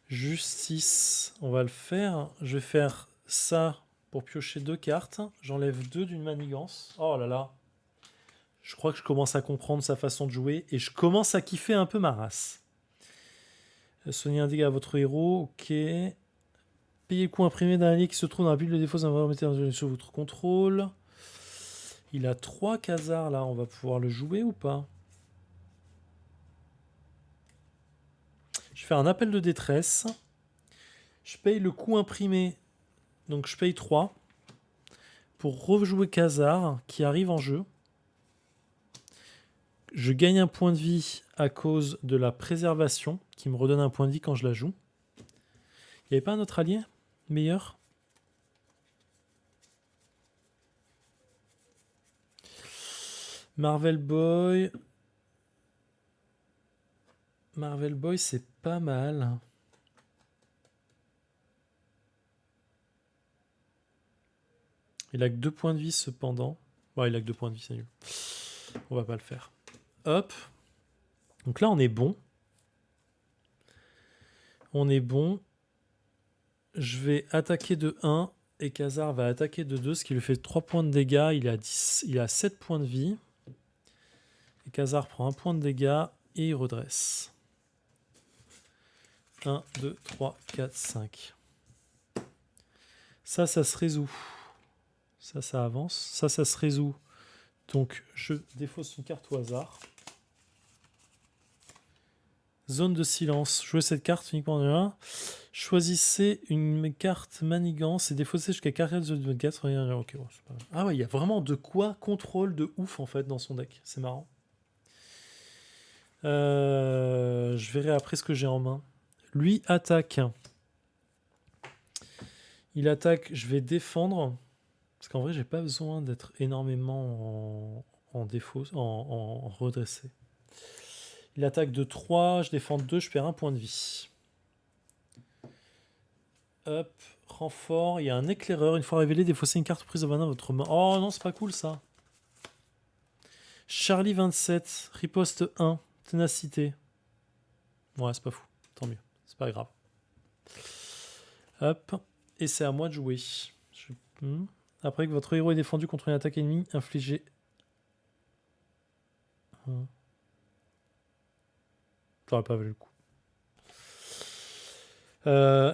Justice, on va le faire. Je vais faire ça pour piocher 2 cartes. J'enlève 2 d'une manigance. Oh là là. Je crois que je commence à comprendre sa façon de jouer et je commence à kiffer un peu ma race. Soignez un dégât à votre héros, ok. Payez le coût imprimé d'un allié qui se trouve dans la pile de défauts sous votre contrôle. Il a 3 Khazars là, on va pouvoir le jouer ou pas? Je fais un appel de détresse. Je paye le coût imprimé, donc je paye 3 pour rejouer Khazar qui arrive en jeu. Je gagne un point de vie à cause de la préservation qui me redonne un point de vie quand je la joue. Il n'y avait pas un autre allié meilleur? Marvel Boy. Marvel Boy, c'est pas mal. Il a que 2 points de vie cependant. Bon, il a que 2 points de vie, c'est nul. On va pas le faire. Hop. Donc là, on est bon. On est bon. Je vais attaquer de 1 et Khazar va attaquer de 2, ce qui lui fait 3 points de dégâts. Il a 7 points de vie. Et Khazar prend 1 point de dégâts et il redresse. 1, 2, 3, 4, 5. Ça se résout. Ça avance. Ça se résout. Donc, je défausse une carte au hasard. Zone de silence. Jouez cette carte uniquement de 1. Choisissez une carte manigance et défaussez jusqu'à 4 de votre 4. Okay, bon, ah ouais, il y a vraiment de quoi contrôle de ouf en fait dans son deck. C'est marrant. Je verrai après ce que j'ai en main. Lui attaque. Il attaque, je vais défendre. Parce qu'en vrai, j'ai pas besoin d'être énormément en défaut, en redressé. Il attaque de 3, je défends 2, je perds 1 point de vie. Hop, renfort, il y a un éclaireur. Une fois révélé, défaussez une carte prise au main votre main. Oh non, c'est pas cool ça. Charlie 27, riposte 1, ténacité. Ouais, c'est pas fou, tant mieux, c'est pas grave. Hop, et c'est à moi de jouer. Après que votre héros est défendu contre une attaque ennemie, infligez. Ça aurait pas valu le coup.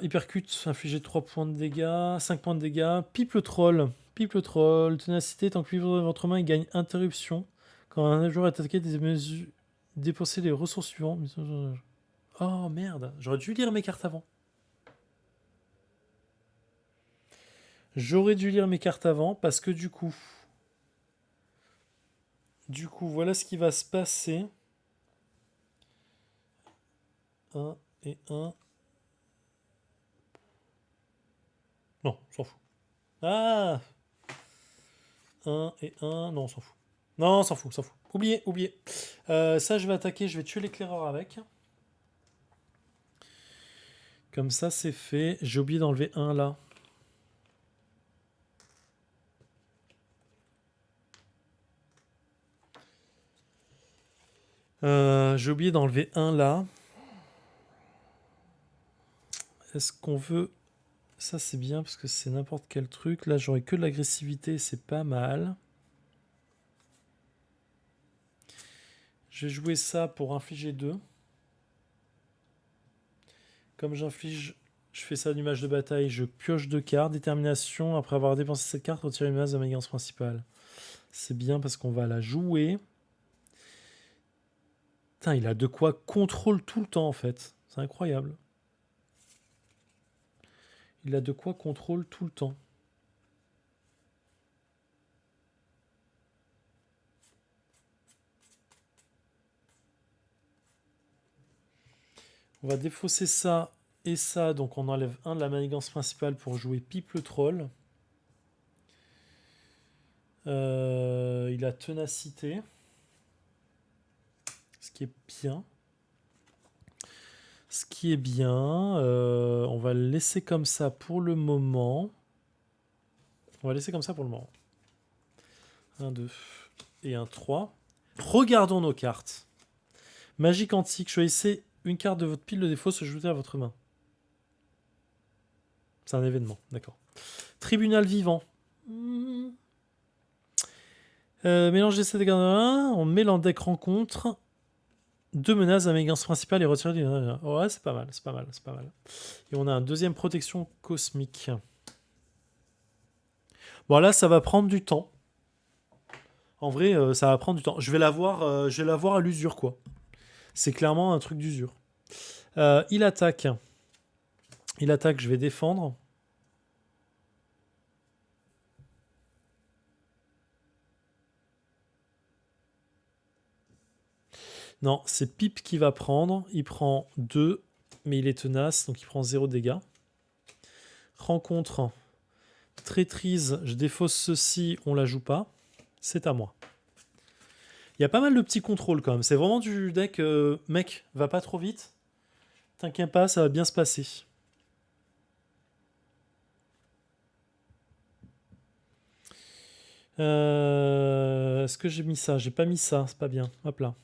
Hypercute, infligez 3 points de dégâts, 5 points de dégâts. Pipe le troll, ténacité, tant que vivre dans votre main, il gagne interruption. Quand un joueur est attaqué, des mesures, dépensez les ressources suivantes. Oh merde, j'aurais dû lire mes cartes avant. J'aurais dû lire mes cartes avant parce que du coup, voilà ce qui va se passer. 1 et 1. Non, on s'en fout. Ah 1 et 1. Non, on s'en fout. Non, on s'en fout, Oubliez. Ça, je vais attaquer, je vais tuer l'éclaireur avec. Comme ça, c'est fait. J'ai oublié d'enlever 1 là. J'ai oublié d'enlever un là. Est-ce qu'on veut... Ça c'est bien parce que c'est n'importe quel truc. Là j'aurais que de l'agressivité, c'est pas mal. Je vais jouer ça pour infliger 2. Comme j'inflige, je fais ça du match de bataille, je pioche 2 cartes. Détermination, après avoir dépensé cette carte, retirer une menace de ma guidance principale. C'est bien parce qu'on va la jouer. Putain, il a de quoi contrôle tout le temps en fait. C'est incroyable. Il a de quoi contrôle tout le temps. On va défausser ça et ça, donc on enlève un de la manigance principale pour jouer Pipe le troll. Il a ténacité, ce qui est bien. Ce qui est bien, on va le laisser comme ça pour le moment. On va laisser comme ça pour le moment. 1, 2 et un 3. Regardons nos cartes. Magique antique, choisissez une carte de votre pile de défaut, se ajouter à votre main. C'est un événement, d'accord. Tribunal vivant. Mélange des 7 gardes 1, on met en deck rencontre 2 menaces à manigance principale et retirer du... Ouais, c'est pas mal, c'est pas mal, c'est pas mal. Et on a un deuxième protection cosmique. Bon, là, ça va prendre du temps. En vrai, ça va prendre du temps. Je vais l'avoir à l'usure, quoi. C'est clairement un truc d'usure. Il attaque. Il attaque, je vais défendre. Non, c'est Pipe qui va prendre. Il prend 2, mais il est tenace, donc il prend 0 dégâts. Rencontre. Traîtrise, je défausse ceci, on la joue pas. C'est à moi. Il y a pas mal de petits contrôles quand même. C'est vraiment du deck, mec, va pas trop vite. T'inquiète pas, ça va bien se passer. Est-ce que j'ai mis ça? J'ai pas mis ça, c'est pas bien. Hop là.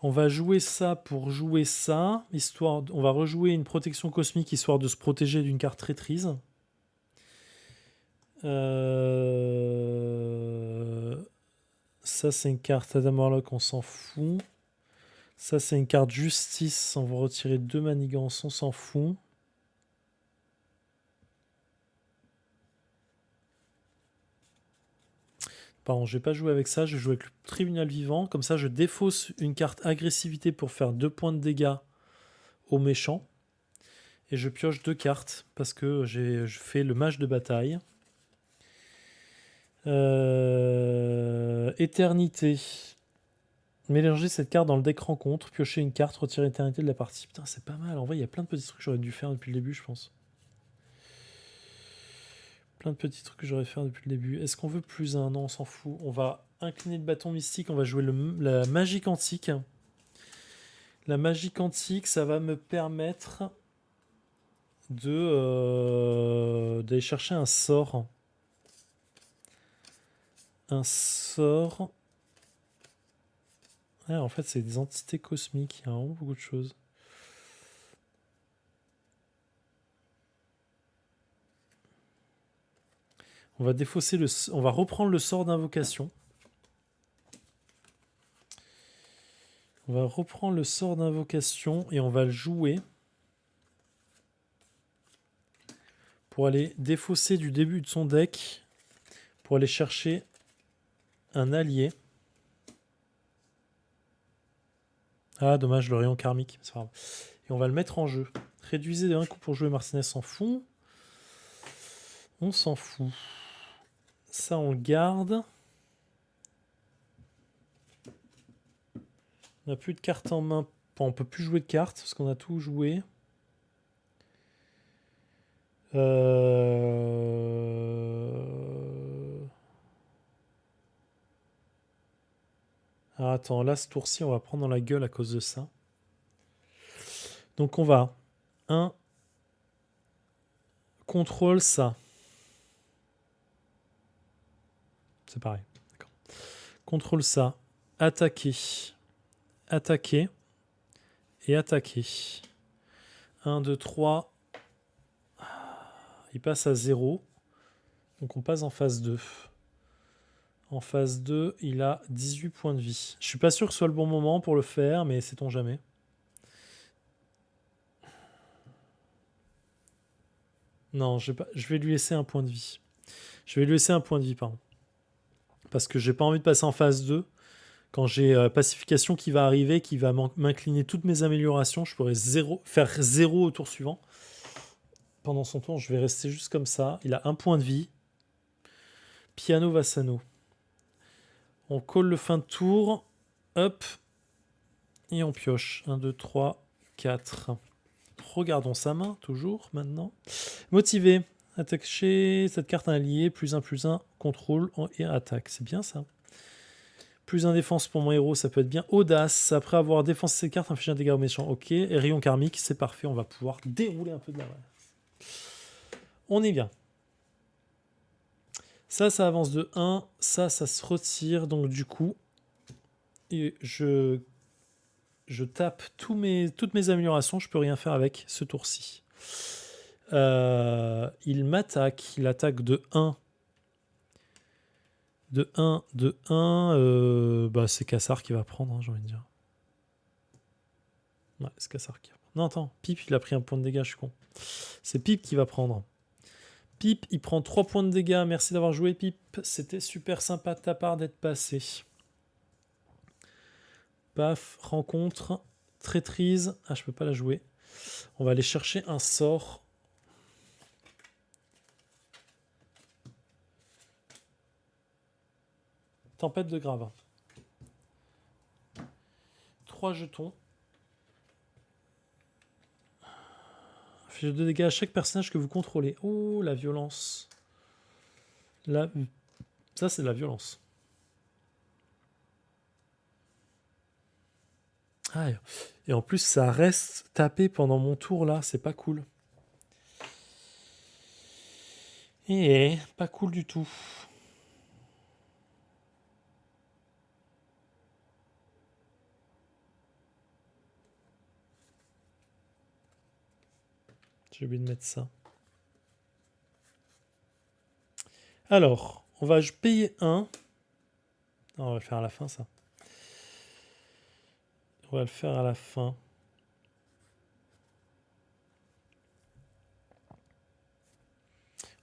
On va jouer ça pour jouer ça, histoire. On va rejouer une protection cosmique histoire de se protéger d'une carte traîtrise. Ça c'est une carte Adam Warlock, on s'en fout. Ça c'est une carte justice, on va retirer 2 manigances, on s'en fout. Pardon, je vais pas jouer avec ça, je vais jouer avec le tribunal vivant. Comme ça, je défausse une carte agressivité pour faire 2 points de dégâts au méchant. Et je pioche 2 cartes parce que je fais le match de bataille. Éternité. Mélanger cette carte dans le deck rencontre, piocher une carte, retirer éternité de la partie. Putain, c'est pas mal. En vrai, il y a plein de petits trucs que j'aurais dû faire depuis le début, je pense. Plein de petits trucs que j'aurais fait depuis le début. Est-ce qu'on veut plus un? Non, on s'en fout. On va incliner le bâton mystique, on va jouer la magie quantique. La magie quantique, ça va me permettre d'aller chercher un sort. Un sort. Ah, en fait, c'est des entités cosmiques. Il y a vraiment beaucoup de choses. On va défausser on va reprendre le sort d'invocation. On va reprendre le sort d'invocation et on va le jouer pour aller défausser du début de son deck pour aller chercher un allié. Ah, dommage, le rayon karmique. C'est pas grave. Et on va le mettre en jeu. Réduisez d'un coup pour jouer Martinez, s'en fout. On s'en fout. Ça, on le garde. On n'a plus de cartes en main. Bon, on peut plus jouer de cartes parce qu'on a tout joué. Ah, attends, là, ce tour-ci, on va prendre dans la gueule à cause de ça. Donc on va 1, contrôle ça. C'est pareil. D'accord. Contrôle ça. Attaquer. Attaquer. Et attaquer. 1, 2, 3. Il passe à 0. Donc on passe en phase 2. En phase 2, il a 18 points de vie. Je suis pas sûr que ce soit le bon moment pour le faire, mais sait-on jamais. Non, je vais lui laisser un point de vie. Je vais lui laisser un point de vie, pardon. Parce que j'ai pas envie de passer en phase 2. Quand j'ai pacification qui va arriver, qui va m'incliner toutes mes améliorations, je pourrais faire 0 au tour suivant. Pendant son tour, je vais rester juste comme ça. Il a un point de vie. Piano Vassano. On colle le fin de tour. Hop. Et on pioche. 1, 2, 3, 4. Regardons sa main, toujours, maintenant. Motivé. Attacher cette carte à un allié. +1/+1. Contrôle et attaque. C'est bien ça. +1 défense pour mon héros, ça peut être bien. Audace. Après avoir défoncé cette carte, infliger un dégât au méchant. Ok. Et rayon karmique, c'est parfait. On va pouvoir dérouler un peu de la main. On est bien. Ça avance de 1. Ça se retire. Donc du coup, et je tape toutes mes améliorations. Je peux rien faire avec ce tour-ci. Il m'attaque. Il attaque de 1. De 1. Bah, c'est Cassar qui va prendre, hein, j'ai envie de dire. Ouais, c'est Cassar qui va prendre. Non, attends. Pip, il a pris un point de dégâts, je suis con. C'est Pip qui va prendre. Pip, il prend 3 points de dégâts. Merci d'avoir joué, Pip. C'était super sympa de ta part d'être passé. Paf, rencontre, traîtrise. Ah, je peux pas la jouer. On va aller chercher un sort. Tempête de Gravin. 3 jetons. Fait 2 dégâts à chaque personnage que vous contrôlez. Oh, la violence. Là, ça, c'est de la violence. Ah, et en plus, ça reste tapé pendant mon tour, là. C'est pas cool. Et pas cool du tout. J'ai oublié de mettre ça. Alors, on va payer 1. Non, on va le faire à la fin, ça. On va le faire à la fin.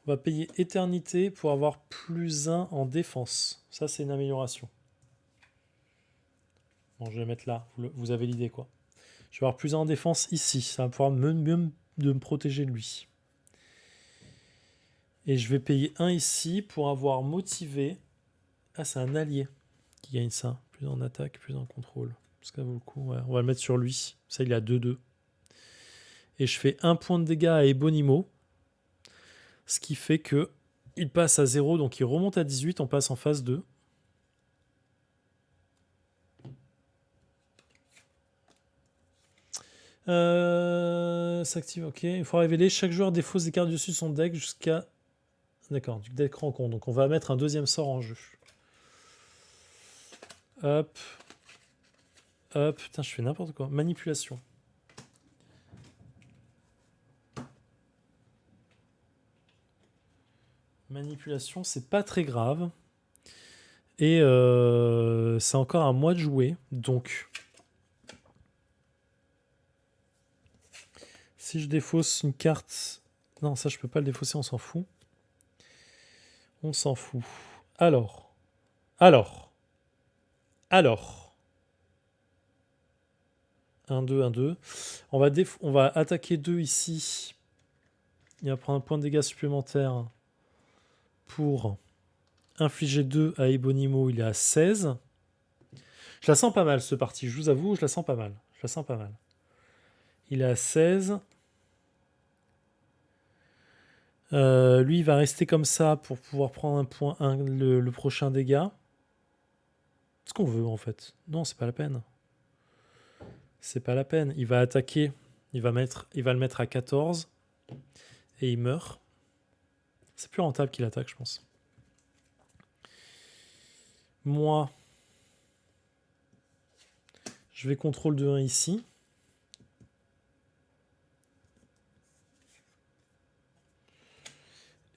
On va payer éternité pour avoir +1 en défense. Ça, c'est une amélioration. Bon, je vais mettre là. Vous avez l'idée, quoi. Je vais avoir +1 en défense ici. Ça va pouvoir mieux me protéger de lui. Et je vais payer 1 ici pour avoir motivé. Ah, c'est un allié qui gagne ça. Plus en attaque, plus en contrôle. Ça vaut le coup. Ouais, on va le mettre sur lui. Ça, il a 2-2. Et je fais 1 point de dégâts à Ebonimo. Ce qui fait que il passe à 0. Donc il remonte à 18. On passe en phase 2. S'active, ok. Il faut révéler. Chaque joueur défausse des cartes dessus de son deck jusqu'à... D'accord, du deck rencontre. Donc on va mettre un deuxième sort en jeu. Hop. Hop. Putain, je fais n'importe quoi. Manipulation. Manipulation, c'est pas très grave. Et c'est encore à moi de jouer. Donc... Si je défausse une carte... Non, ça, je peux pas le défausser, on s'en fout. On s'en fout. Alors. 1-2, 1-2. On va attaquer 2 ici. Il va prendre un point de dégâts supplémentaire pour infliger 2 à Ebonimo. Il est à 16. Je la sens pas mal, ce parti. Je vous avoue, je la sens pas mal. Il est à 16. Lui, il va rester comme ça pour pouvoir prendre un point, le prochain dégât. Ce qu'on veut, en fait. Non, c'est pas la peine. C'est pas la peine. Il va attaquer Il va le mettre à 14 et il meurt. C'est plus rentable qu'il attaque, je pense. Moi, je vais contrôle de 1 ici.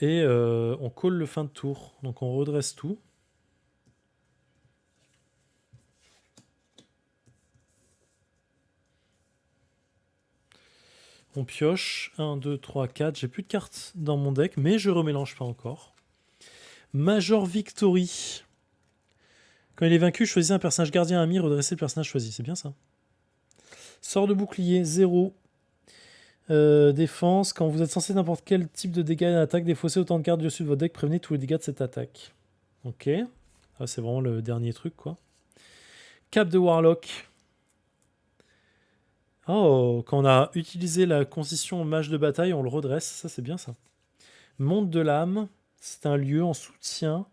Et on colle le fin de tour. Donc on redresse tout. On pioche. 1, 2, 3, 4. J'ai plus de cartes dans mon deck, mais je remélange pas encore. Major Victory. Quand il est vaincu, choisissez un personnage gardien ami, redressez le personnage choisi. C'est bien ça. Sort de bouclier, 0. Défense, quand vous êtes censé n'importe quel type de dégâts d'attaque, défaussez autant de cartes dessus de votre deck, prévenez tous les dégâts de cette attaque. Ok. Ah, c'est vraiment le dernier truc, quoi. Cap de Warlock. Oh, quand on a utilisé la condition mage de bataille, on le redresse. Ça, c'est bien, ça. Monde de l'âme. C'est un lieu en soutien.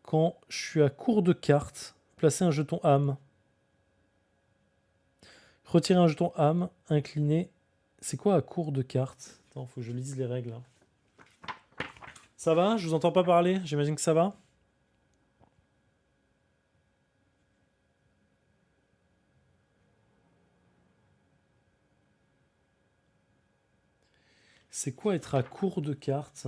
Quand je suis à court de cartes, placez un jeton âme. Retirez un jeton âme, incliné. C'est quoi à court de cartes? Attends, faut que je lise les règles. Là. Ça va? Je vous entends pas parler? J'imagine que ça va? C'est quoi être à court de cartes?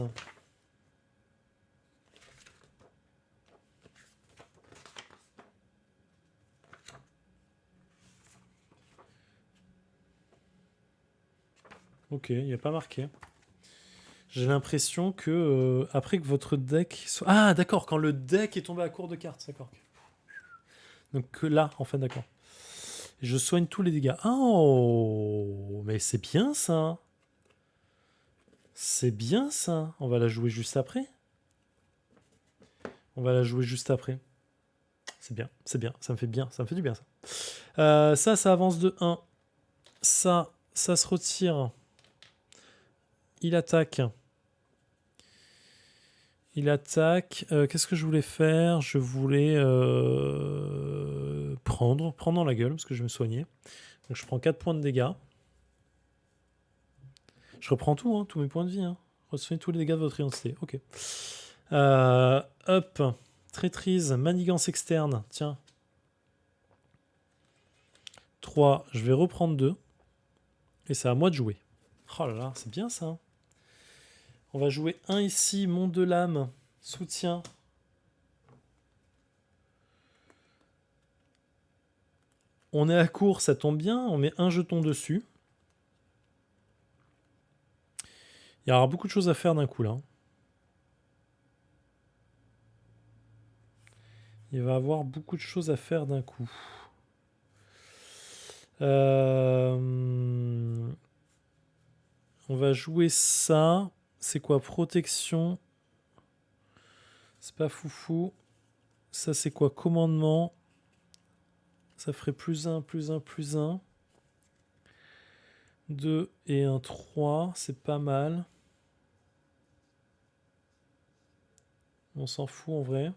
Ok, il n'y a pas marqué. J'ai l'impression que après que votre deck soit... Ah d'accord, quand le deck est tombé à court de cartes, d'accord. Donc que là, en fait, d'accord. Je soigne tous les dégâts. Oh, mais c'est bien ça. C'est bien ça. On va la jouer juste après. On va la jouer juste après. C'est bien, c'est bien. Ça me fait bien, ça me fait du bien ça. Ça avance de 1. Ça se retire. Il attaque. Il attaque. Qu'est-ce que je voulais faire? Je voulais prendre dans la gueule parce que je me soignais. Donc je prends 4 points de dégâts. Je reprends tout, hein, tous mes points de vie. Hein. Resoignez tous les dégâts de votre identité. Ok. Hop. Traîtrise, manigance externe. Tiens. 3. Je vais reprendre 2. Et c'est à moi de jouer. Oh là là, c'est bien ça. On va jouer 1 ici, monde de l'âme, soutien. On est à court, ça tombe bien. On met un jeton dessus. Il y aura beaucoup de choses à faire d'un coup là. Il va y avoir beaucoup de choses à faire d'un coup. On va jouer ça. C'est quoi? Protection. C'est pas foufou. Ça, c'est quoi? Commandement. Ça ferait plus 1, plus 1, plus 1. 2 et un 3. C'est pas mal. On s'en fout en vrai.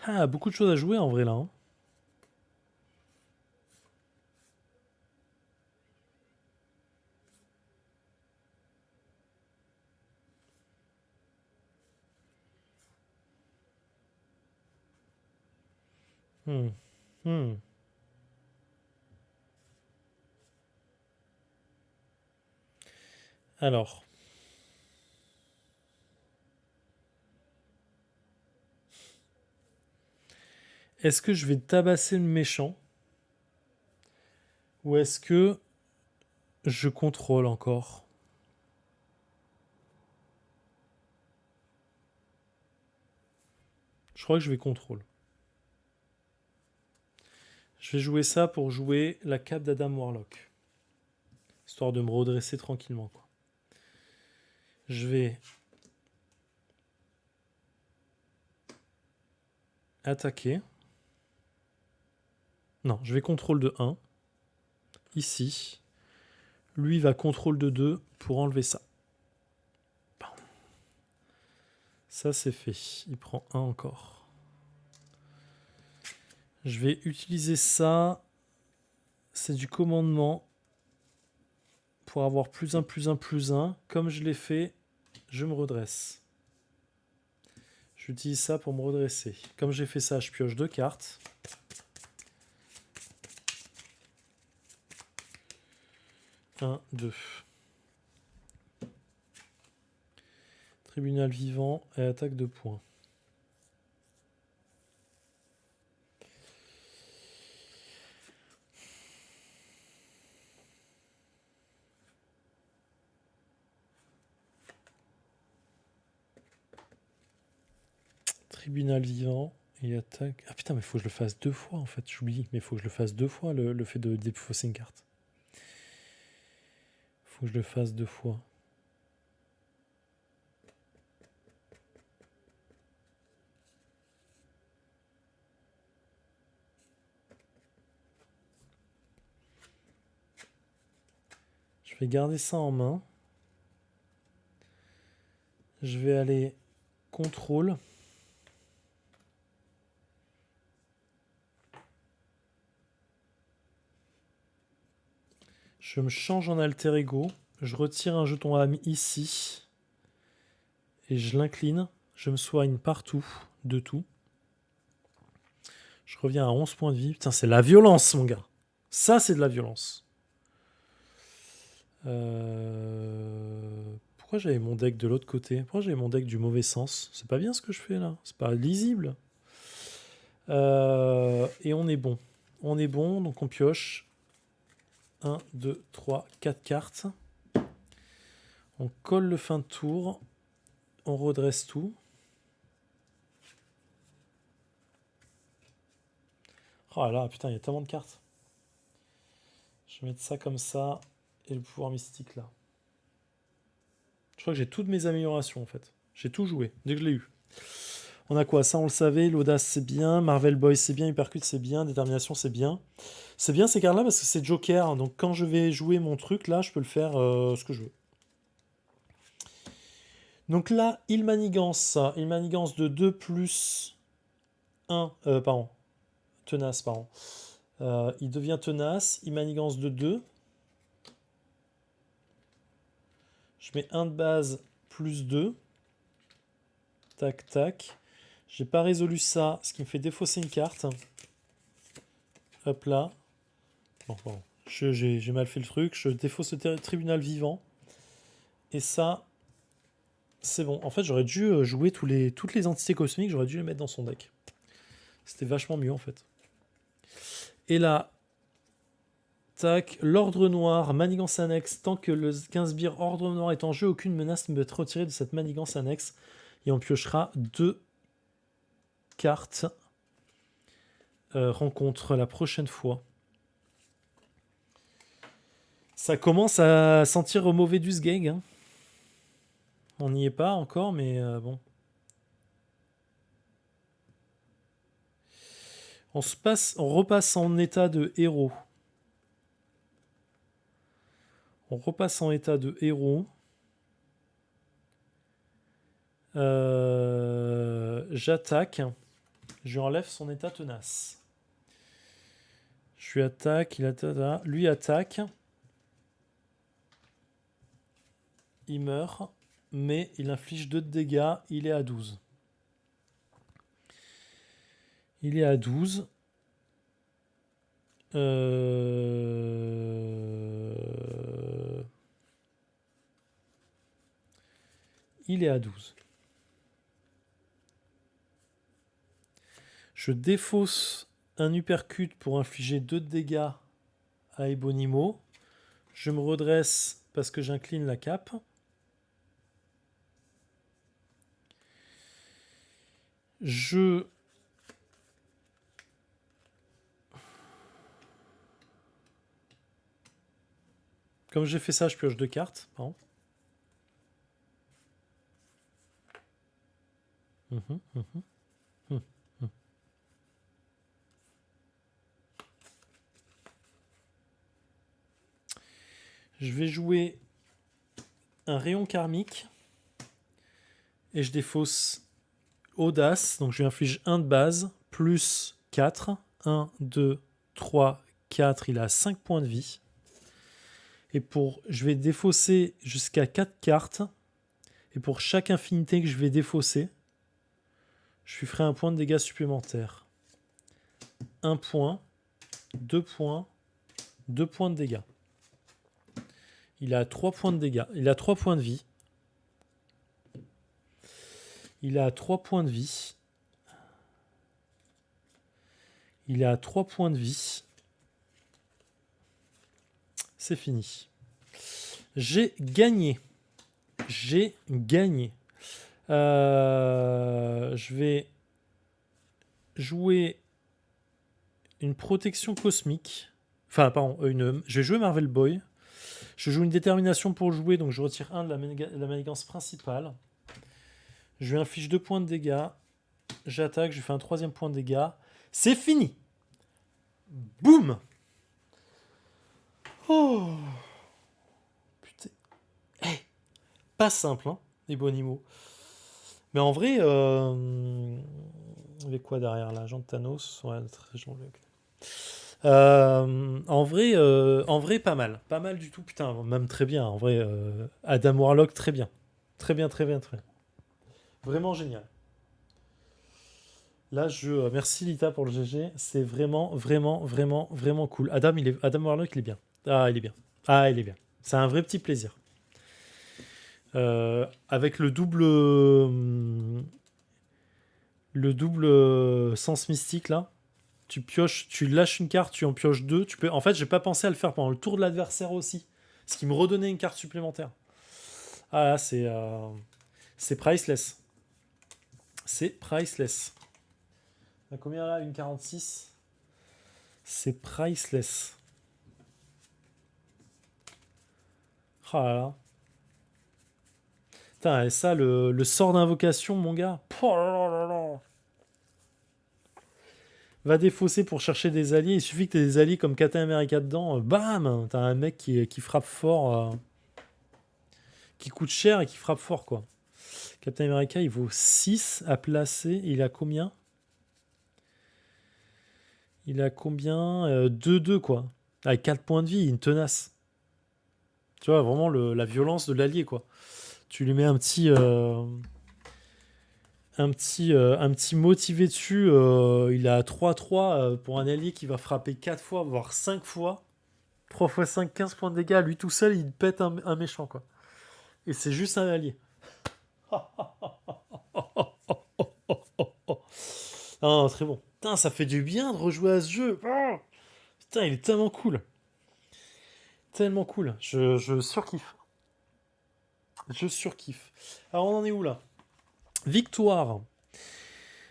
Ah, beaucoup de choses à jouer en vrai là. Hein. Hmm. Hmm. Alors. Est-ce que je vais tabasser le méchant? Ou est-ce que je contrôle encore? Je crois que je vais contrôle. Je vais jouer ça pour jouer la cape d'Adam Warlock. Histoire de me redresser tranquillement. Quoi. Je vais attaquer. Non, je vais contrôle de 1. Ici. Lui va contrôle de 2 pour enlever ça. Ça, c'est fait. Il prend un encore. Je vais utiliser ça. C'est du commandement. Pour avoir plus un, plus un, plus un. Comme je l'ai fait, je me redresse. J'utilise ça pour me redresser. Comme j'ai fait ça, je pioche 2 cartes. Un, 2. Tribunal vivant et attaque de points. Tribunal vivant et attaque. Ah putain, mais il faut que je le fasse 2 fois en fait. J'oublie, mais il faut que je le fasse 2 fois le fait de défausser une carte. Faut que je le fasse 2 fois. Je vais garder ça en main. Je vais aller contrôle. Je me change en alter ego. Je retire un jeton âme ici. Et je l'incline. Je me soigne partout, de tout. Je reviens à 11 points de vie. Putain, c'est la violence, mon gars. Ça, c'est de la violence. Pourquoi j'avais mon deck de l'autre côté? Pourquoi j'avais mon deck du mauvais sens? C'est pas bien ce que je fais là. C'est pas lisible. Et on est bon. On est bon, donc on pioche. 1, 2, 3, 4 cartes. On colle le fin de tour. On redresse tout. Oh là là, putain, il y a tellement de cartes. Je vais mettre ça comme ça. Et le pouvoir mystique là. Je crois que j'ai toutes mes améliorations en fait. J'ai tout joué, dès que je l'ai eu. On a quoi? Ça on le savait, l'audace c'est bien, Marvel Boy c'est bien, Hypercute c'est bien, Détermination c'est bien. C'est bien ces cartes-là parce que c'est Joker, donc quand je vais jouer mon truc là, je peux le faire ce que je veux. Donc là, il manigance de 2 plus 1, pardon, tenace, pardon. Il devient tenace, il manigance de 2. Je mets 1 de base plus 2. Tac, tac. J'ai pas résolu ça, ce qui me fait défausser une carte. Hop là. Bon. J'ai mal fait le truc. Je défausse le tribunal vivant. Et ça, c'est bon. En fait, j'aurais dû jouer toutes les entités cosmiques. J'aurais dû les mettre dans son deck. C'était vachement mieux, en fait. Et là, tac, l'ordre noir, manigance annexe. Tant que le 15 sbires ordre noir est en jeu, aucune menace ne peut être retirée de cette manigance annexe. Et on piochera 2 cartes. Rencontre la prochaine fois. Ça commence à sentir au mauvais du Sgeg. Hein. On n'y est pas encore, mais bon. On repasse en état de héros. On repasse en état de héros. J'attaque. Je lui enlève son état tenace. Je lui attaque. Lui attaque. Il meurt. Mais il inflige 2 de dégâts. Il est à 12. Il est à 12. Il est à 12. Je défausse un uppercut pour infliger 2 de dégâts à Ebonimo. Je me redresse parce que j'incline la cape. Comme j'ai fait ça, je pioche 2 cartes. Pardon. Je vais jouer un rayon karmique Et je défausse Audace. Donc je lui inflige 1 de base, plus 4. 1, 2, 3, 4. Il a 5 points de vie. Et je vais défausser jusqu'à 4 cartes. Et pour chaque infinité que je vais défausser, je lui ferai un point de dégâts supplémentaire. 1 point, 2 points, 2 points de dégâts. Il a 3 points de dégâts. Il a 3 points de vie. Il a 3 points de vie. Il a 3 points de vie. C'est fini. J'ai gagné. J'ai gagné. Je vais jouer une protection cosmique. Enfin, pardon, je vais jouer Marvel Boy. Je joue une détermination pour jouer, donc je retire 1 de la manigance principale. Je lui inflige 2 points de dégâts. J'attaque, je lui fais un 3e point de dégâts. C'est fini. Boum. Oh. Putain. Hey. Pas simple, hein, les beaux animaux. Mais en vrai, avec quoi derrière l'agent de Thanos? Ouais, très joli. En vrai, pas mal. Pas mal du tout, putain, même très bien. En vrai, Adam Warlock, très bien. Très bien, très bien, très bien. Vraiment génial. Là, merci Lita pour le GG. C'est vraiment, vraiment, vraiment, vraiment cool. Adam Warlock, il est bien. Ah, il est bien. Ah, il est bien. C'est un vrai petit plaisir. Avec le double sens mystique là. Tu pioches, tu lâches une carte, tu en pioches 2. En fait, j'ai pas pensé à le faire pendant le tour de l'adversaire aussi, ce qui me redonnait une carte supplémentaire. Ah là, c'est priceless. C'est priceless. À combien là? 1,46. C'est priceless. Ah là là. Putain, et ça, le sort d'invocation, mon gars. Oh là là là. Va défausser pour chercher des alliés. Il suffit que tu aies des alliés comme Captain America dedans. Bam! T'as un mec qui frappe fort. Qui coûte cher et qui frappe fort, quoi. Captain America, il vaut 6 à placer. Il a combien? Il a combien? 2-2, quoi. Avec 4 points de vie, une tenace. Tu vois, vraiment la violence de l'allié, quoi. Tu lui mets un petit motivé dessus. Il a 3-3 pour un allié qui va frapper 4 fois, voire 5 fois. 3 x 5, 15 points de dégâts. Lui tout seul, il pète un méchant, quoi. Et c'est juste un allié. Ah, très bon. Putain, ça fait du bien de rejouer à ce jeu. Ah, putain, il est tellement cool. Tellement cool. Je surkiffe. Je surkiffe. Alors, on en est où, là? Victoire.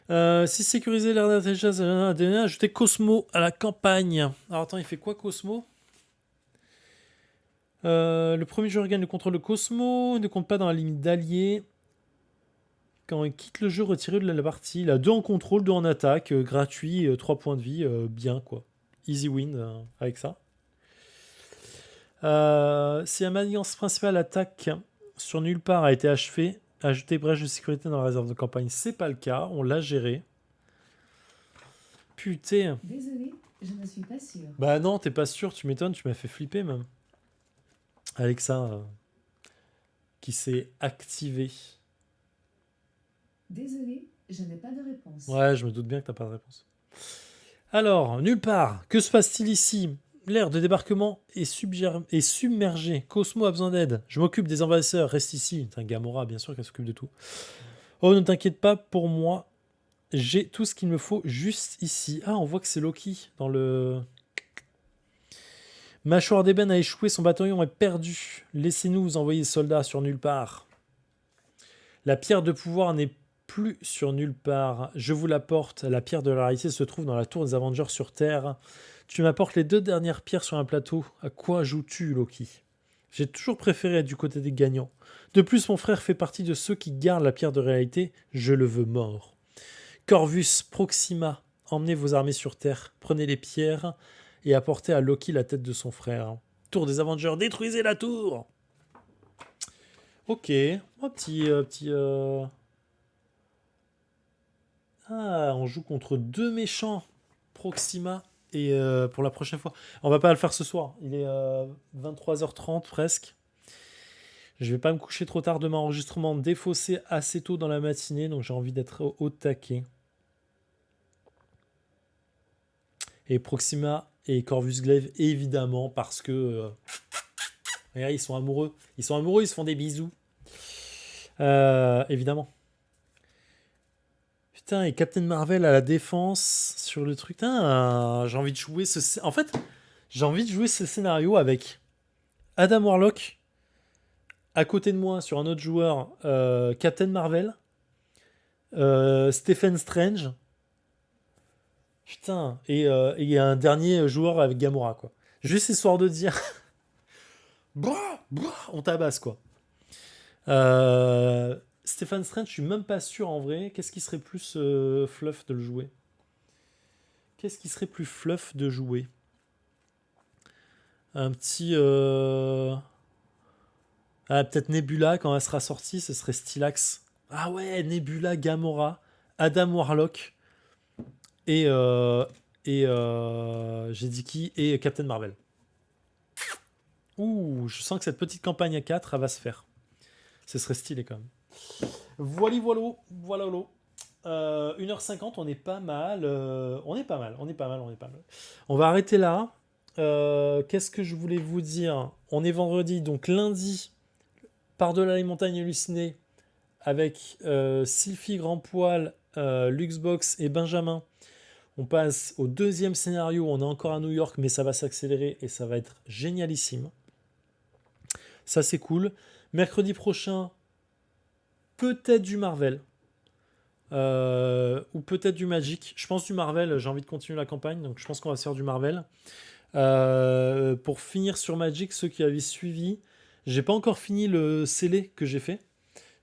Si sécuriser l'air d'intelligence, ajouter Cosmo à la campagne. Alors, attends, il fait quoi, Cosmo? Le premier joueur gagne le contrôle de Cosmo. Il ne compte pas dans la limite d'alliés. Quand il quitte le jeu, retiré de la partie. Il a 2 en contrôle, 2 en attaque. Gratuit, 3 points de vie. Bien, quoi. Easy win avec ça. Si la maniance principale attaque sur nulle part a été achevée, ajouter brèche de sécurité dans la réserve de campagne, c'est pas le cas. On l'a géré. Putain. Désolé, je ne suis pas sûre. Bah non, t'es pas sûr, tu m'étonnes, tu m'as fait flipper même. Avec ça, qui s'est activé. Désolé, je n'ai pas de réponse. Ouais, je me doute bien que t'as pas de réponse. Alors, nulle part. Que se passe-t-il ici? L'aire de débarquement est submergée. Cosmo a besoin d'aide. Je m'occupe des envahisseurs. Reste ici. C'est un Gamora, bien sûr, qu'elle s'occupe de tout. Oh, ne t'inquiète pas pour moi. J'ai tout ce qu'il me faut juste ici. Ah, on voit que c'est Loki dans le... Mâchoire d'ébène a échoué. Son bataillon est perdu. Laissez-nous vous envoyer des soldats sur nulle part. La pierre de pouvoir n'est plus sur nulle part. Je vous l'apporte. La pierre de la réalité se trouve dans la tour des Avengers sur Terre. Tu m'apportes les 2 dernières pierres sur un plateau. À quoi joues-tu, Loki? J'ai toujours préféré être du côté des gagnants. De plus, mon frère fait partie de ceux qui gardent la pierre de réalité. Je le veux mort. Corvus, Proxima, emmenez vos armées sur Terre. Prenez les pierres et apportez à Loki la tête de son frère. Tour des Avengers, détruisez la tour! Ok, Ah, on joue contre 2 méchants. Proxima et pour la prochaine fois. On va pas le faire ce soir. Il est 23h30 presque. Je vais pas me coucher trop tard demain. Enregistrement défaussé assez tôt dans la matinée, donc j'ai envie d'être au taquet. Et Proxima et Corvus Glaive, évidemment, parce que regarde, ils sont amoureux. Ils sont amoureux, ils se font des bisous. Évidemment. Putain, et Captain Marvel à la défense sur le truc. Putain, j'ai envie de jouer ce... En fait, j'ai envie de jouer ce scénario avec Adam Warlock à côté de moi sur un autre joueur, Captain Marvel, Stephen Strange. Putain, et un dernier joueur avec Gamora, quoi. Juste histoire de dire... on tabasse, quoi. Stephen Strange, je suis même pas sûr en vrai. Qu'est-ce qui serait plus fluff de le jouer? Qu'est-ce qui serait plus fluff de jouer? Un petit... Ah, peut-être Nebula, quand elle sera sortie, ce serait Stylax. Ah ouais, Nebula, Gamora, Adam Warlock et j'ai dit qui? Et Captain Marvel. Ouh, je sens que cette petite campagne à 4, elle va se faire. Ce serait stylé quand même. Voilà. 1h50, on est pas mal. On est pas mal. On va arrêter là. Qu'est-ce que je voulais vous dire? On est vendredi, donc lundi, par-delà les montagnes hallucinées, avec Sylphie Grandpoil, Luxbox et Benjamin. On passe au deuxième scénario. On est encore à New York, mais ça va s'accélérer et ça va être génialissime. Ça, c'est cool. Mercredi prochain, peut-être du Marvel. Ou peut-être du Magic. Je pense du Marvel. J'ai envie de continuer la campagne, donc je pense qu'on va se faire du Marvel. Pour finir sur Magic, ceux qui avaient suivi, j'ai pas encore fini le scellé que j'ai fait.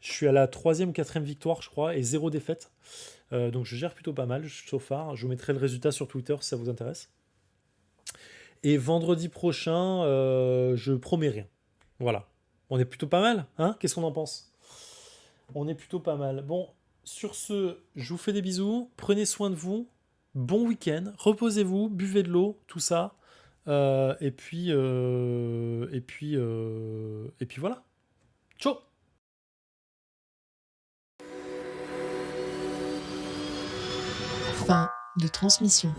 Je suis à la 3e, 4e victoire, je crois, et 0 défaite. Donc je gère plutôt pas mal, so far. Je vous mettrai le résultat sur Twitter si ça vous intéresse. Et vendredi prochain, je promets rien. Voilà. On est plutôt pas mal, hein? Qu'est-ce qu'on en pense? On est plutôt pas mal. Bon, sur ce, je vous fais des bisous. Prenez soin de vous. Bon week-end. Reposez-vous, buvez de l'eau, tout ça. Et puis voilà. Ciao! Fin de transmission.